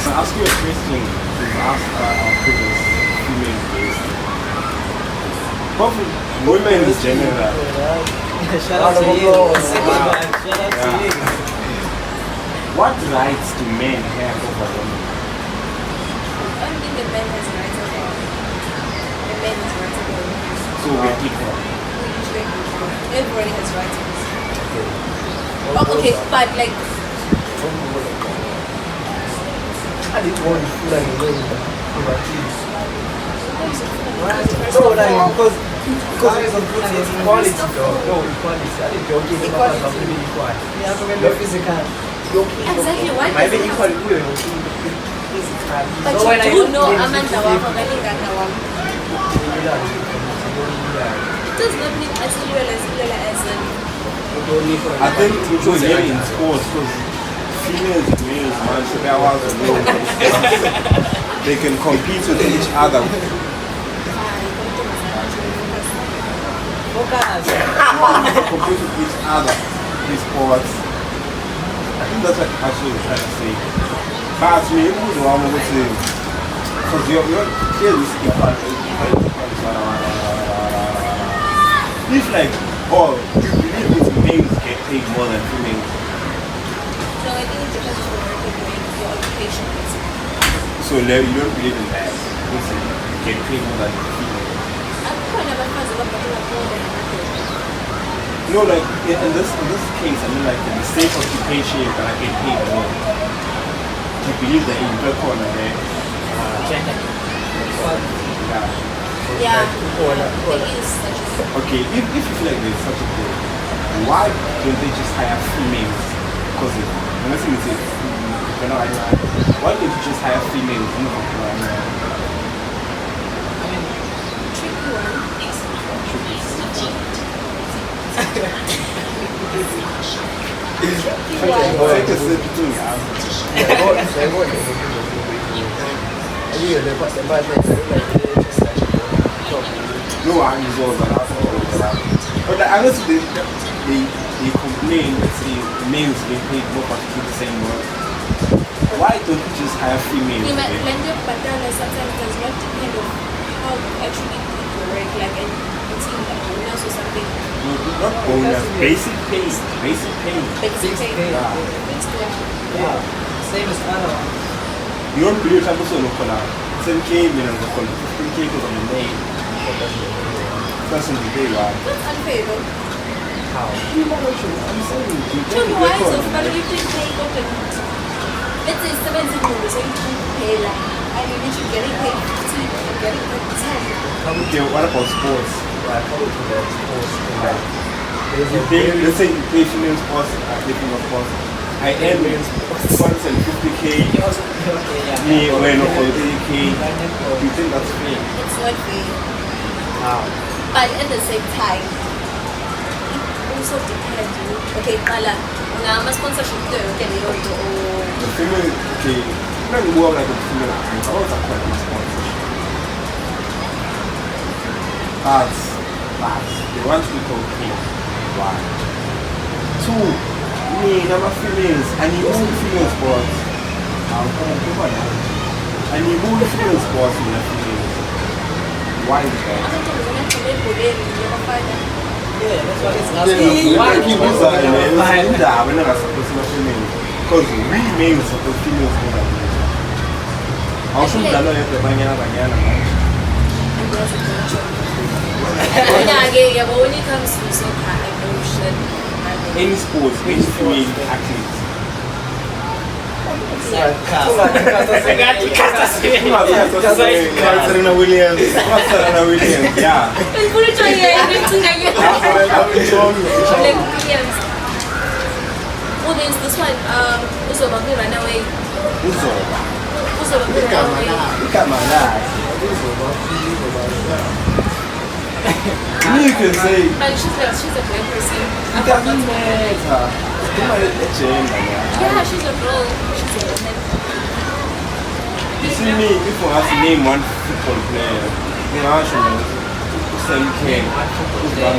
So I'll ask you a question we've asked our previous female guests. Probably women in general. Shout out to you. Wow. Shout out to you. What rights do men have over women? I don't think the man has rights over women. The man has rights over women. So we're equal. We usually equal. Everybody has rights. Oh, okay, but like, I did want to feel like a way overseas. No, like, because it's Equality, though. No, equality. I didn't joke. Equality. Equal. yeah, so maybe No. physical. exactly, why Maybe does it equal. have to? But So when I you do know don't Amanda Wako, I think that one. It does not mean as well as an. I think it was very in sports because females and males, man, so they're allowed to know. They can compete with each other. Focus. Compete with each other in sports. I think that's what actually we're trying to say. But to me, who's the one who would say, because you're here this equality. It's like, oh, you believe with males get paid more than females. No, I think it depends on your occupation. So you don't believe in that. Listen, you get paid more than females. No, like in this case, I mean like in the same occupation you're gonna get paid more. You believe that in the corner there. Gender. Yeah. Yeah, it is such a Okay, if you feel like there's such a thing, why don't they just hire females? Because I'm not saying it's why don't you just hire females? You know, tricky one. Take a sip too. No, I'm resolved. But like, honestly, they complain that the males get paid more for the same work. Why don't you just hire females? You might then? lend your partner sometimes does not depend on how actually people work, like it's in a bonus or something. No, not bonus. Basic pay. Basic pay. Basic pay. Yeah. Fixed wage. Yeah. Same as other one. You don't believe I'm also local now. 10K, meaning the 15K because I'm a maid. Person to pay, right? That's unfair though. How? I'm saying you Tell me don't why record so on far that. you can pay what let's say 17 euros, so you can pay like, I mean, if you're getting paid 15, you're getting paid 10. Okay, what about sports? Like, how to that sports? Like, there's You a pay, very let's say you pay female sports, taking of sports. I earn 150K, Okay, yeah. me when for 30K. You think that's fair? It's not fair. Wow. But at the same time, it also depends. Okay, Pala, sponsorship too, okay, The female, okay, not the world like a female athlete, I was a quite good sponsorship. But, they want to be called pay. Why? Two, me, I'm a females, and you only female sports. And you only female sports in the females. Why is that? Yeah, that's what it's Why asking. keep this on and we're not supposed to be female? Because we males supposed to females more than males. I'll show you that not the banana. Yeah, but when it comes to soccer, I know shit. Any sports, any female athletes. Serena Williams. Serena Williams, yeah. Oh, there's this one. Also, Bambi ran away. Uzo. Also, Bambi ran away. Look at my life. You can say, But she's a black person. it doesn't matter. Yeah, she's a girl. She's a woman. You see me, if I have to name one football player, you know, I should Sam King, who's one.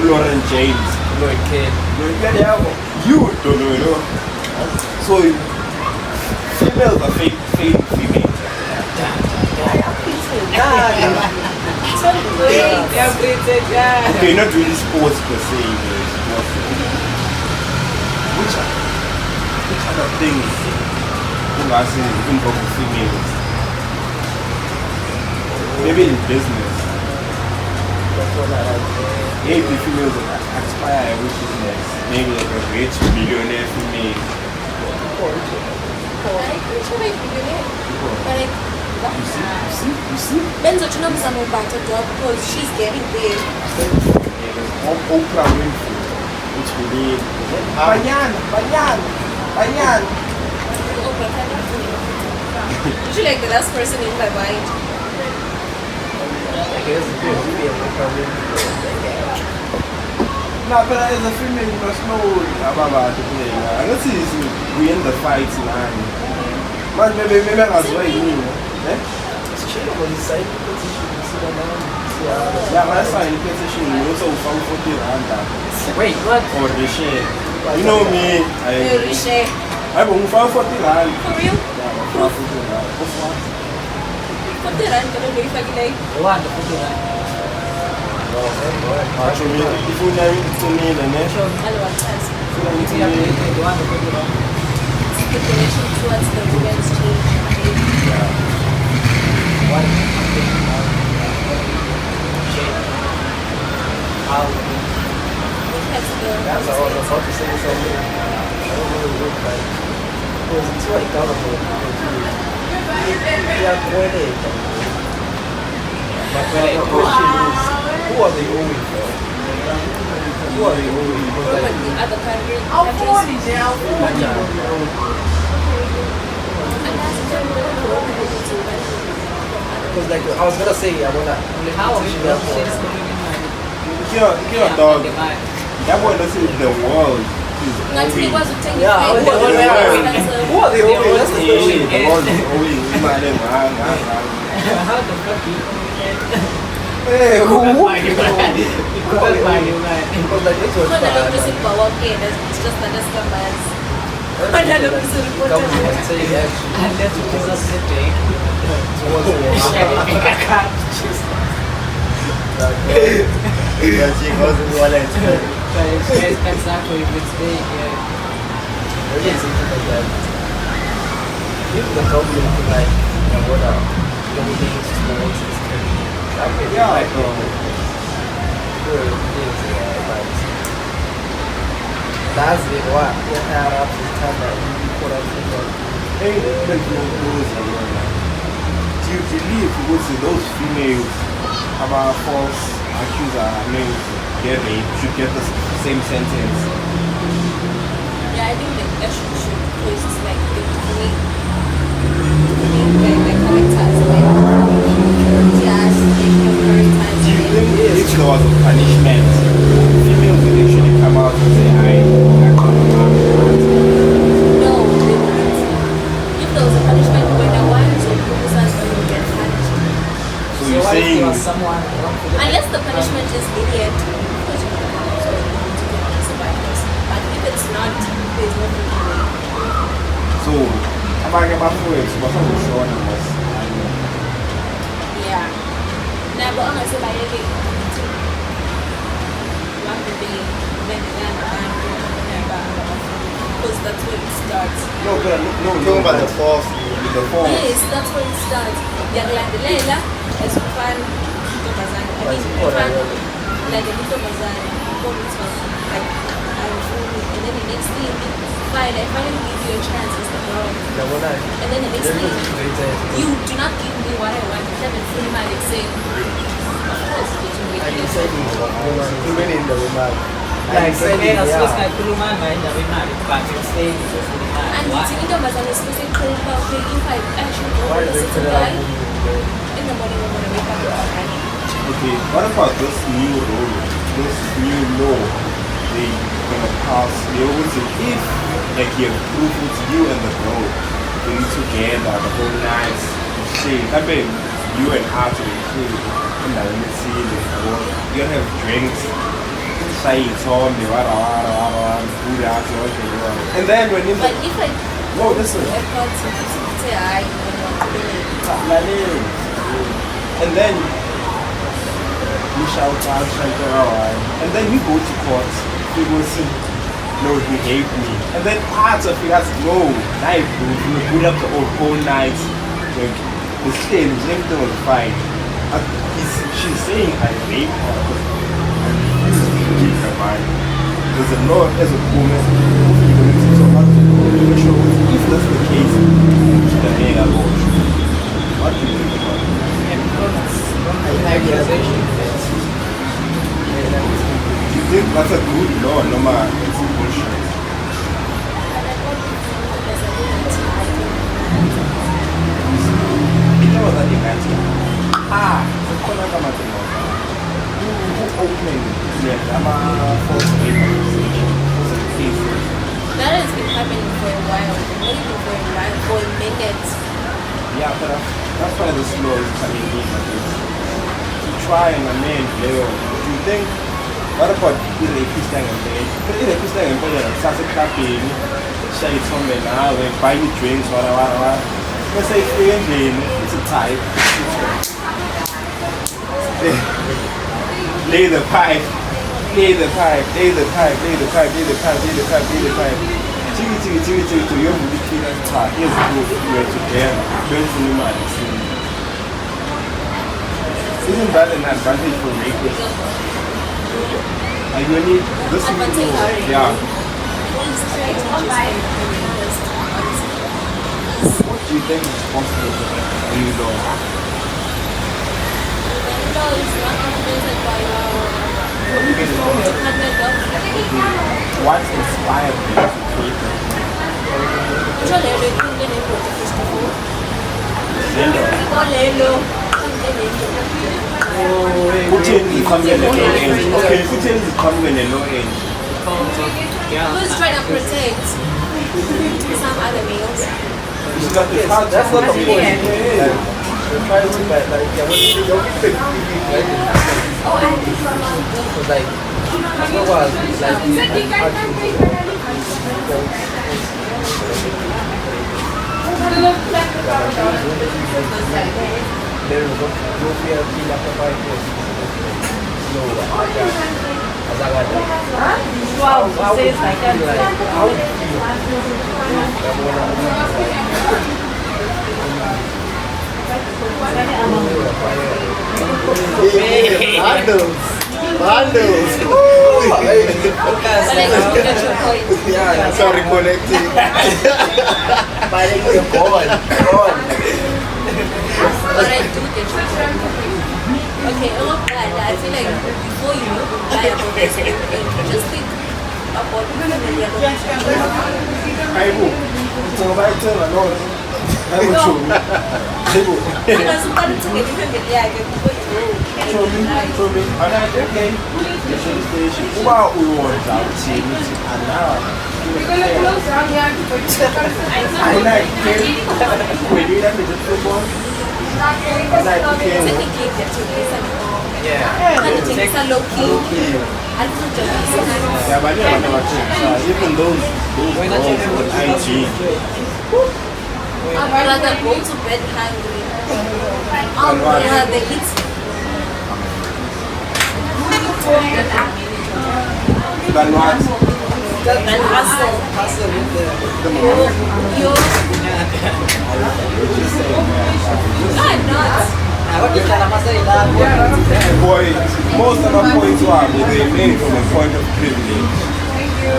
Lauren James. Lloyd Kane. You don't know, you know. So females are fake females. Okay, not really sports per se, but sports. Which other things involve females? Maybe in business. Maybe females aspire a rich business. Maybe like a rich millionaire female. You see? Benzo tunamzama ubata job because she's getting paid. Oprah Winfrey, which we need. Banyan. Usually like the last person in my mind. No, but as a female, you must know about the play. I don't see we in the fight line. Man, maybe that's what you mean. It's chill, but it's side petition. Yeah, that's why in petition, we also found 40 rand. Wait, what? Or the share. You know me, I won't find 40 rand. For real? Yeah, I 40 rand. Of what? 40 rand, but I'm very fucking like. One, the 40 rand. Actually, if you know it to me, the nation. Stipulation towards the women's change. That's all I'm about to say something. I don't really look like because it's right down the road. Yeah, but the question is, who are they owing for? Who are they owing? Because like, The other countries. because like I was gonna say, I wanna. How are You dog. That boy doesn't see the world. Yeah, who are they owing? That's the question. The world is owing. How the fuck you Hey, who? couldn't buy you man. Because like this was bad. It's just that it's numbers. Come and say actually. And that's what is sitting. Towards Because she goes in wallet. Exactly, if it's big, yeah. If the government like what are donating towards this country, that would be like good things, but that's the what you have up to time that you put up with. Hey, do you believe those females about false accuser males get raped should get the same sentence? Yeah, I think the issue should place like the characters, like yes, Do you think if there was a punishment, females would actually come out and say, I can't no, they wouldn't. If there was a punishment when the wives or producers will get punished. So you're what if saying there was someone Unless the punishment is lenient, because you can also to get survivors. But if it's not, there's no way. so about food, what's on the show on us? Yeah. Now, but honestly, like, you have to be because that's where it starts. No, Talking about the false. the form. Yes, that's where it starts. Yakulandelela as fun ntombazane. I mean, fun like a little bazane. Like I'm fool, and then the next thing, fine, I finally give you a chance as the girl. And then the next thing, you do not give me what I want. You have a free mind and say, of course, you Said women in the woman. like the men are supposed to kuluman ba hindi rin mali but you stay and it's in Amazon is supposed to okay, if I actually go with a certain guy in the morning I'm gonna wake up already. Okay, what about this new rule, this new law they gonna pass? They always say if like you have proof it's you and the girl, they together the whole night, shit. I mean, you and I to include in the scene, you have drinks, say it's on the food out, and then when you But if I no, listen. airport, say I And then you shout out, and then you go to court, you go see, no, he hate me. And then parts of it has no, now you put up the whole night, like, the same, everything was fine. She's saying I rape her, this is keep her mind. There's a law as a woman, so if that's the case, the main abortion. What do you think about it? An accusation. Do you think that's a good law? No man, it's bullshit. You know that you can't. The corner come out who opening false cases. that has been happening for a while. Not even for a while, for a minute. Yeah, but that's why this law is coming in. To try and amend law. Do you think? What about the Christian campaign? But in the Christian campaign, starts a campaign, share it somewhere now, they buy you drinks, whatever. Let's say it's a type. Lay the pipe. Lay the pipe. Lay the pipe. Lay the pipe. Lay the pipe. Lay the pipe. Lay the pipe. Chigi. You're really clean and tight. Here's the proof. You're to them. Don't see me, man. Isn't that an advantage for rapists? Like when you listen to Advantage, yeah. What What do you think is possible for a new law? What inspired you to create it? Putin is coming at the low end. Okay, Putin is coming at the low end. Who's trying to protect some other males? It's not the fact That's not the point. Yeah. They're trying to like, Oh, I think so like, that's not what there is Wow, says like that. Bundles. yeah, Sorry, connecting. but you're gone. But I do get your point. Okay, I feel like before you buy a book, just think about I will. So I tell a lot. I will show you. because you can't take anything that yeah, I can put Show me. And I okay. Wow, we want out. And now. I like it. We do that with the football. I like it. technically get to listen. Yeah. And it's a low key. I don't know. Yeah, but I never check. Even those girls on IG. I'd rather go to bed hungry. Yeah, they eat. Than what? And hustle. You. No, I'm not. Boy, most of our points were they made from a point of privilege.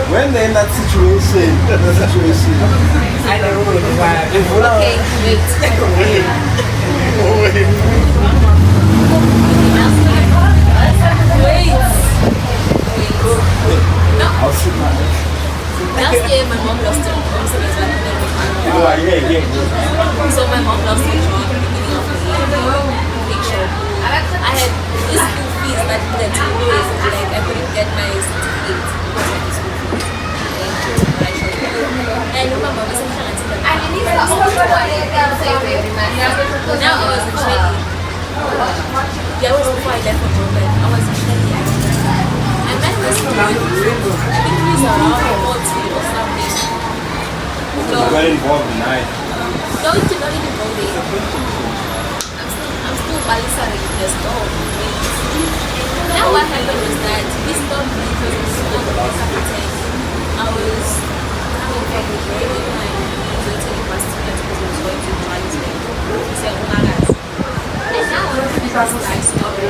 When they're in that situation, I don't know why. Okay, wait. No. Last year my mom lost her job. So my mom lost her job at the beginning of the year. Big shock. I had this school fees that needed to be paid. Like I couldn't get my certificate because of the school fees. And I know my mom was in Canada. Now I was in Chile. around 40 or something. So, You got involved in that. no, you did not even go there. I'm still balancing the store. Now what happened was that he stopped me because he stopped the captain. I was coming from the very line. I was taking my students because I was going to Johannesburg. He said, oh my God. And now I'm this guy stopped me.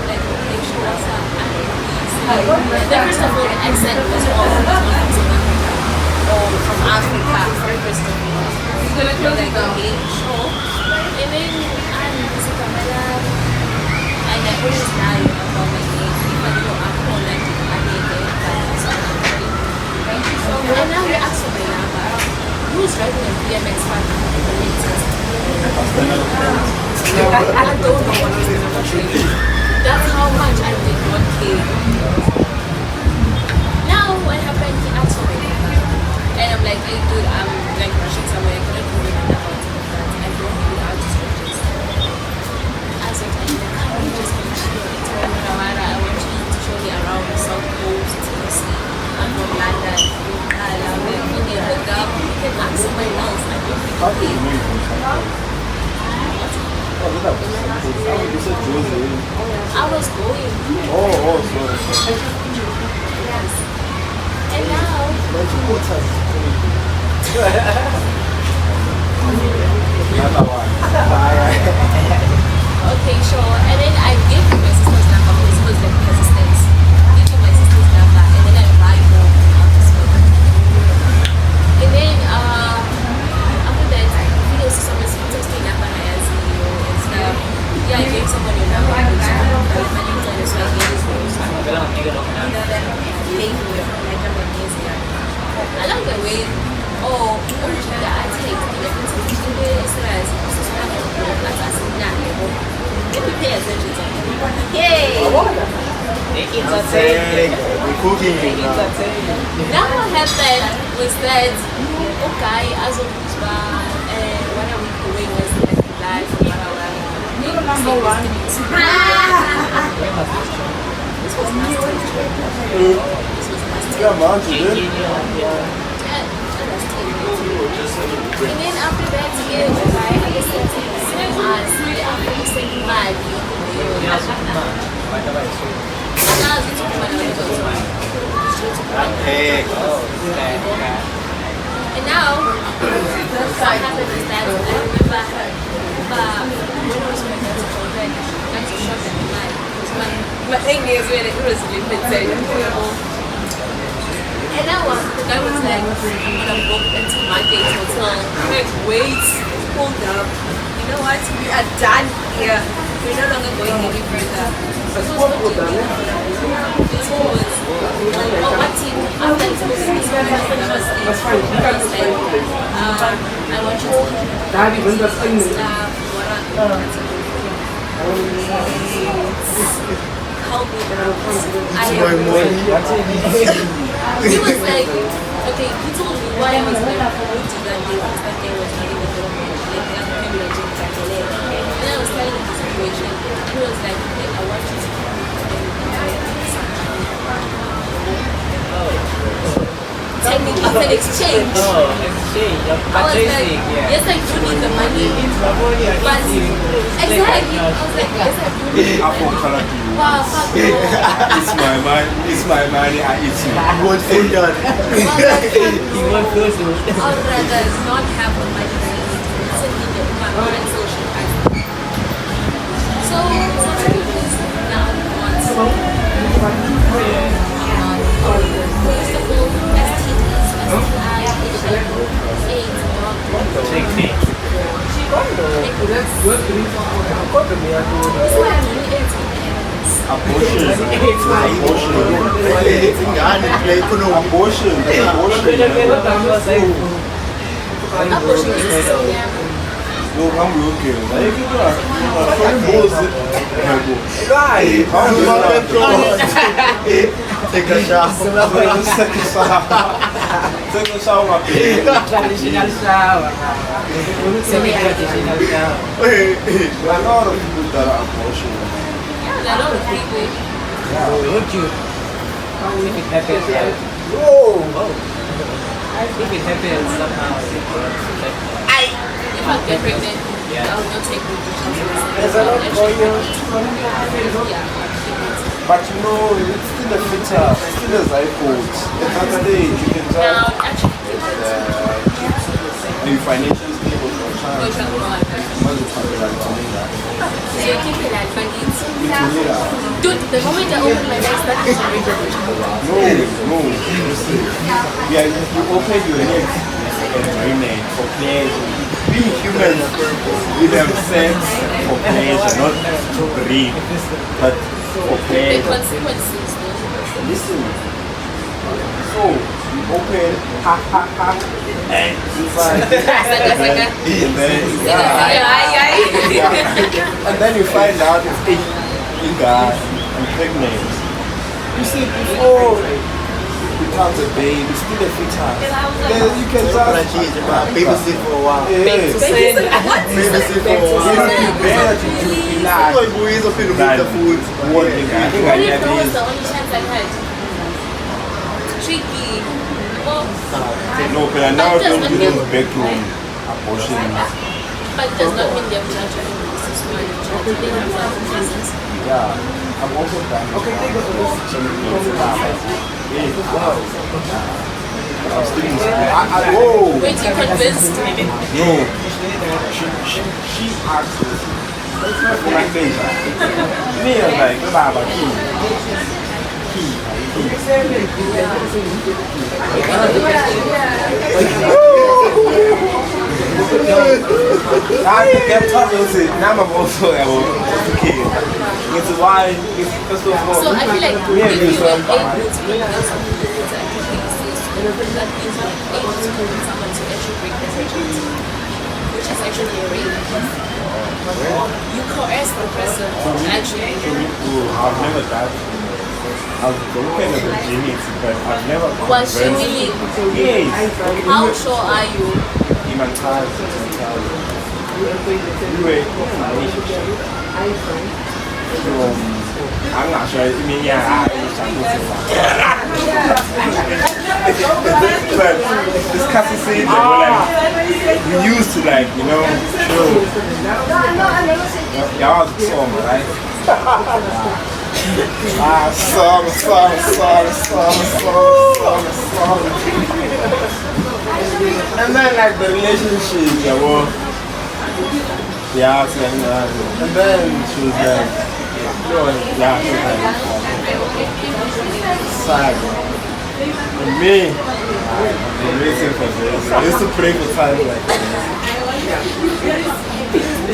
Like, okay, sure, what's up? And then first of all, the accent was all from South Africa. Or from Africa, first of all. Like, okay, sure. And then I'm busy camera. And I always lie about my name. If I know I'm Holland, I make it. And now we ask for my number. Who's driving a BMX bike in the latest? I don't know what is the number. That's how much I did not care. Now what happened? He asked for my number. And I'm like, hey dude, I'm like rushing somewhere. I couldn't remember my number. I don't give it out to strangers. I said, can you just make sure it's all Rawara? I want you to show me around the South Coast, Tennessee. I'm from London. You can ask somebody else. I don't think How do you know you're from South Coast? Oh, look at that. You said Josie. I was going. Sorry. Yes. And now, Another one. okay, sure. And then I gave him my sister's number because he was like persistent. I gave him my sister's number and then I arrived home out of school. And then after that, he was someone's texting number and stuff. Yeah, I gave someone your number. My name is Alice, so I gave his name. Along the way, I take let me pay attention to him. Yay! We're cooking it now. Now what happened was that okay, as of this one, when I went away was like live for number one. This was nasty. This was nasty. Come on, today. And then after that, yeah, I understand saying mad. And now, what happened is that I remember when I was my dad's children, I got to shop at night. My thing is when it was limited. And now the guy was like, I'm gonna book into my gate hotel. I'm like, wait, hold up. You know what? We are done here. We're no longer going any further. This was what you did. This was what team after this was that's fine. I want you to help me he was like, okay, he told me why I was going to promote to that day because that day was not even going to and then I was telling him the situation. He was like, okay, I want you to take it as an exchange. I was like, yes, I do need the money. But exactly, I was like, yes, I do need the money. Wow, fuck no. It's my money, I eat you. You want food done. I'd rather not have the money than send me the money social aspect. So, what I do is now once. First of all, STDs, STI, AIDS, No, I'm looking. Take a shower. Take a shower. Traditional shower. Semi-traditional shower. A lot of people that are abortion. a lot of people. Would you? If it happens, yeah. Whoa! If it happens somehow, If I get pregnant, Yeah. I will not take the Is that not going on? Yeah. But you know, it's still a fetus, it's still a zygote. At that stage, you can Now, just actually, be financially stable for a child. go to What is something like that? so you keep it like bandits. No, Dude, the moment I open my legs, that is already the child. no. Listen. Yeah, you open your legs and enjoyment for pleasure. Being human, we have sex for pleasure, not to breathe, but for The pleasure. consequences, though. Listen. So, you open, and inside, and then, and then you find out it's you guys, I'm pregnant. You see, before it becomes a baby, it's still a fetus. Then you can just Babysit for a while. Yes. Babysit for a You while. know, you better to do it like Like ways of feeding the food. what you think What I if that was did. the only chance I had? Tricky. Well, No, but I now don't do those bedroom abortions. but it does not mean they're not trying to this is one child. They have other reasons. Yeah, I'm also done. Okay, take a look. I'm still in school. Whoa! Wait, you convinced? No. She asked this. My face. Me, I was like, Baba, I kept talking to now I'm also okay. It's why first of all So I feel like me and if you you are so able to convince someone to that means you are able to convince someone to actually break the virginity, which is actually a rape. You coerce the person to actually. I've never done. I've broken a virginity, but I've never Was she convinced- willing? Yes. How sure are you? In my time, we were in a relationship. So, I'm not sure. I mean, yeah, I but discussing things that were like, we used to like, you know, chill. Y'all was a song, right? Song. And then like the relationship, yeah, and then she was like, yeah, she was like, sad. And me, I've been waiting for this. I used to pray for times like this.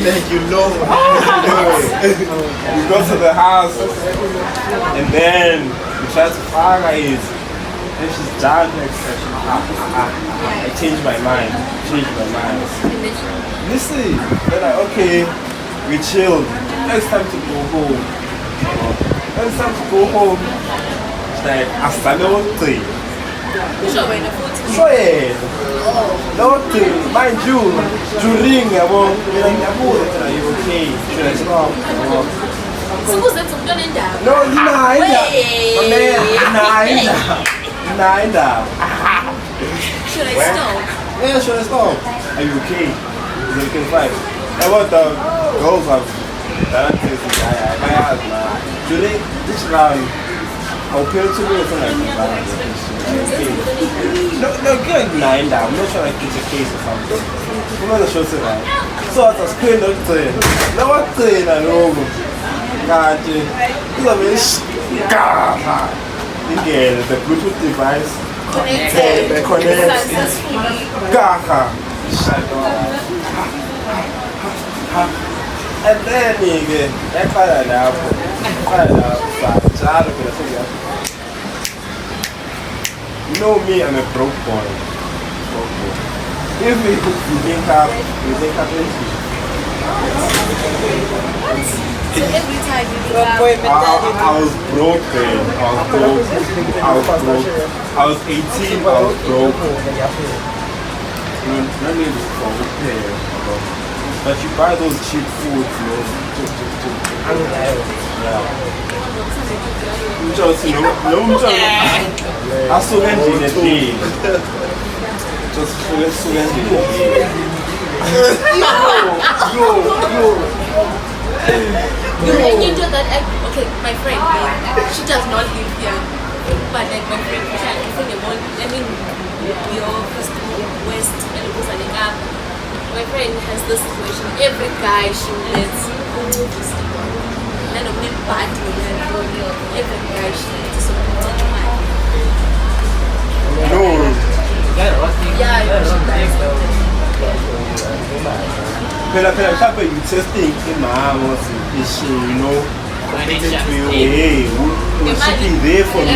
Then you know. We go to the house, and then we try to find her it. And she's down next session. I changed my mind. Listen, they're like, okay, we chilled. Now it's time to go home. It's like, hasta luego, three. Sure, we're in a food. So yeah, no thing. Mind you, during are you okay? Should I stop? Suppose that's a gun in there. No, neither. Should I stop? Yeah, should I stop? Are you okay? Is it okay? Fine. How about the girls have done things in my house now? Today, this round, I'll pay to me or something like that. No, get nine down. I'm not sure like it's a case or something. I'm not sure tonight. So I was paying the train. Now what train I know? God, this is again, the Bluetooth device. Connected. Connect. Gaga. And then again, that's why I know. You know me, I'm a broke boy. If we link up So every time you do I was broke then. I was 18, I was broke. Not really broke. But you buy those cheap foods, you know. Just no asuke endlini edlile. Just asuke endlini edlile. You do that. Okay, my friend, she does not live here, but like my friend, your first west and it goes like up. My friend has this situation. Every guy she lets then a bit bad every guy she lets so No. yeah, Phela mhlawumbe you testing imama issue, you know. Hey, will she be there for me?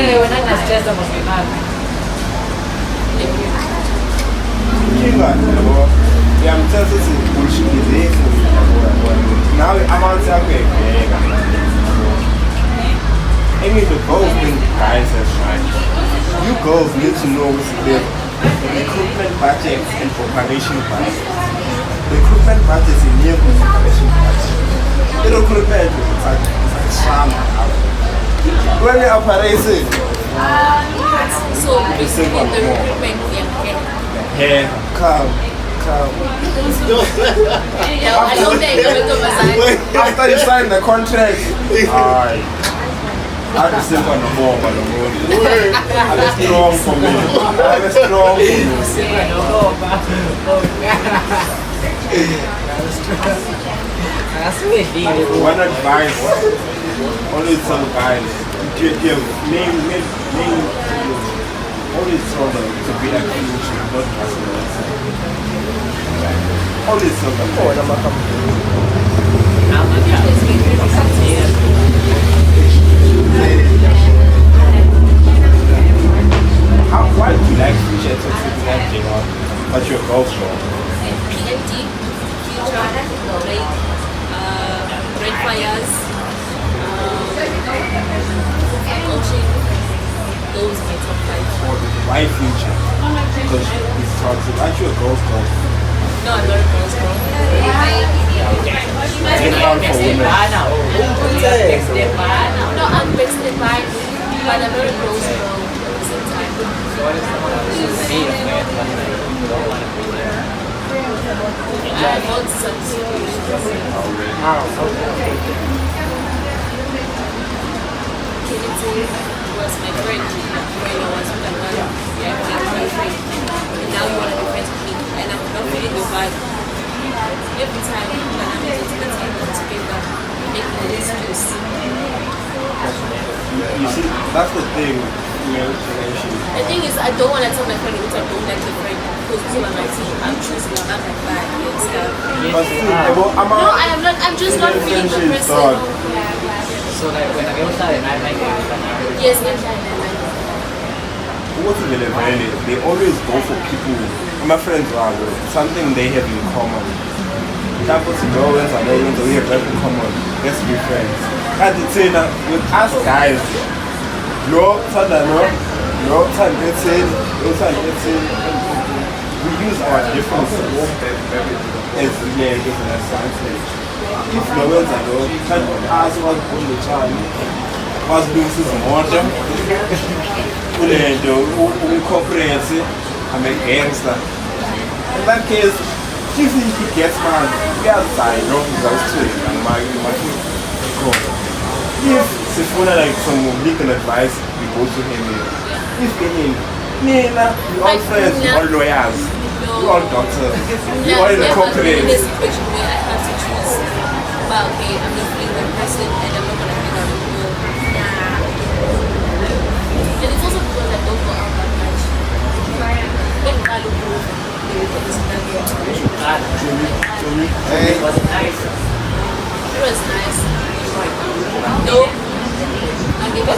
Yeah, I'm telling you, will she be there for me? Now I'm on the I mean, the girls think guys are trying. You girls need to know the recruitment budget and operation budget. The recruitment budget is near the operation budget. The recruitment is like sham. When you operate it, so basically the recruitment hair, come. Yeah, I don't think After you sign the contract, I just think on the ball, but the moon. That's strong for me. That's strong for me. One advice, only some guys, always tell them to be like future, not personality. Always tell them. Why do you like future toxic like what's your goals for? PND, future, red fires, coaching, those are my top 5. Why future? Because it's toxic. What's your goals for? No, I'm not a girl's girl. No, I'm basically bi, but I'm not a girl's girl at the same time. I want some Kennedy was my friend when I was with my mother. Yeah, my friend. And now you want to be friends with me. And I'm not feeling your vibe. Every time when I'm together, making an excuse. You see, that's the thing with male relation. The thing is, I don't want to tell my friend that I don't like the friend because people are my team. I'm choosing, I'm not like bad and stuff. But see, No, I am not. I'm just not feeling the person. So like when I go outside and I like it, Yes, I'm trying to like what's really, they always go for people. My friends are something they have in common. Example to go and we have that in common. Let's be friends. As it's saying with us guys, no time gets in, we use our differences as an advantage. If no one's at all, can ask what on the child was loses water. We cooperate, I'm a gangster. In that case, if he gets mad, we outside, no, he goes to it, and my if Sifuna like some legal advice, we go to him. If any, Nina, we all friends, we all lawyers, we all doctors, we all in the company. In a situation where I have to choose, well, okay, I'm not feeling the person and I'm not going to hang out with you. And it's also because I don't go out that much. When I look over, they will this scenario. it was nice. It was nice. No. I gave it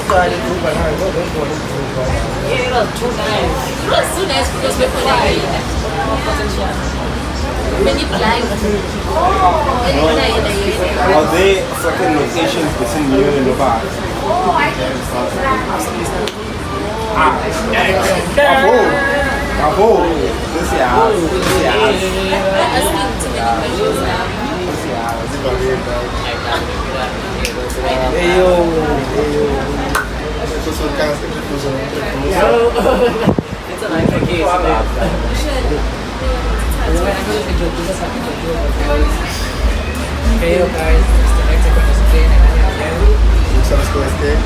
Yeah, it was too nice. It was so nice because we're funny. Many blind. Are there certain locations between you and the bar? Bravo! This is ours. Asking too many questions now. This is ours. Pessoas cansam, It's like a case of Okay, guys, this is the next episode again.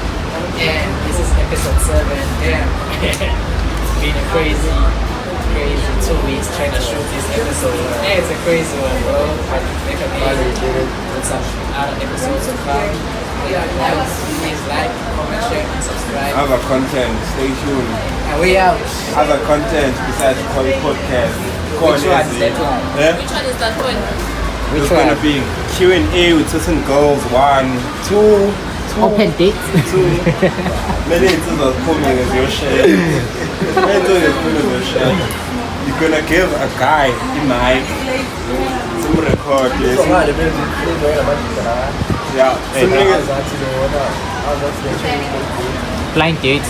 And this is episode 7. Damn. It's been a crazy 2 weeks trying to shoot this episode. Yeah, it's a crazy one, bro. But definitely with some other episodes to come. Yeah, guys, please like, comment, share, and subscribe. Other content, stay tuned. And we out. Other content besides the podcast. Which one is that one? Yeah? Which one is that one? It's gonna be Q&A with certain girls. 1, 2, Open dates. 2. Many things are coming as your share. Many things are coming as your share. You're gonna give a guy a mic, some record, yes. Yeah, some niggas. Blind dates.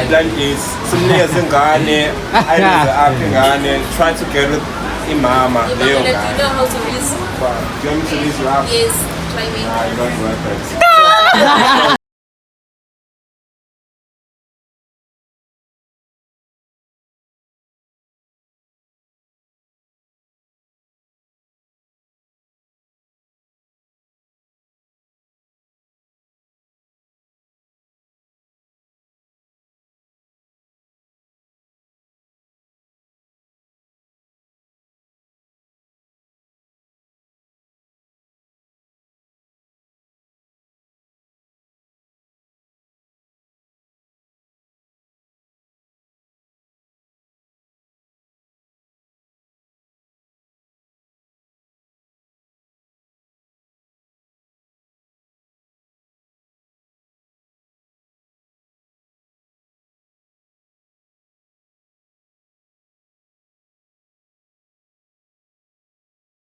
That is some niggas in Ghana, I was up in Ghana, try to get with Imama, If Leo I'm gonna guy. do know how to use. Do you want me to leave you up? Yes, climbing. Nah, you don't work.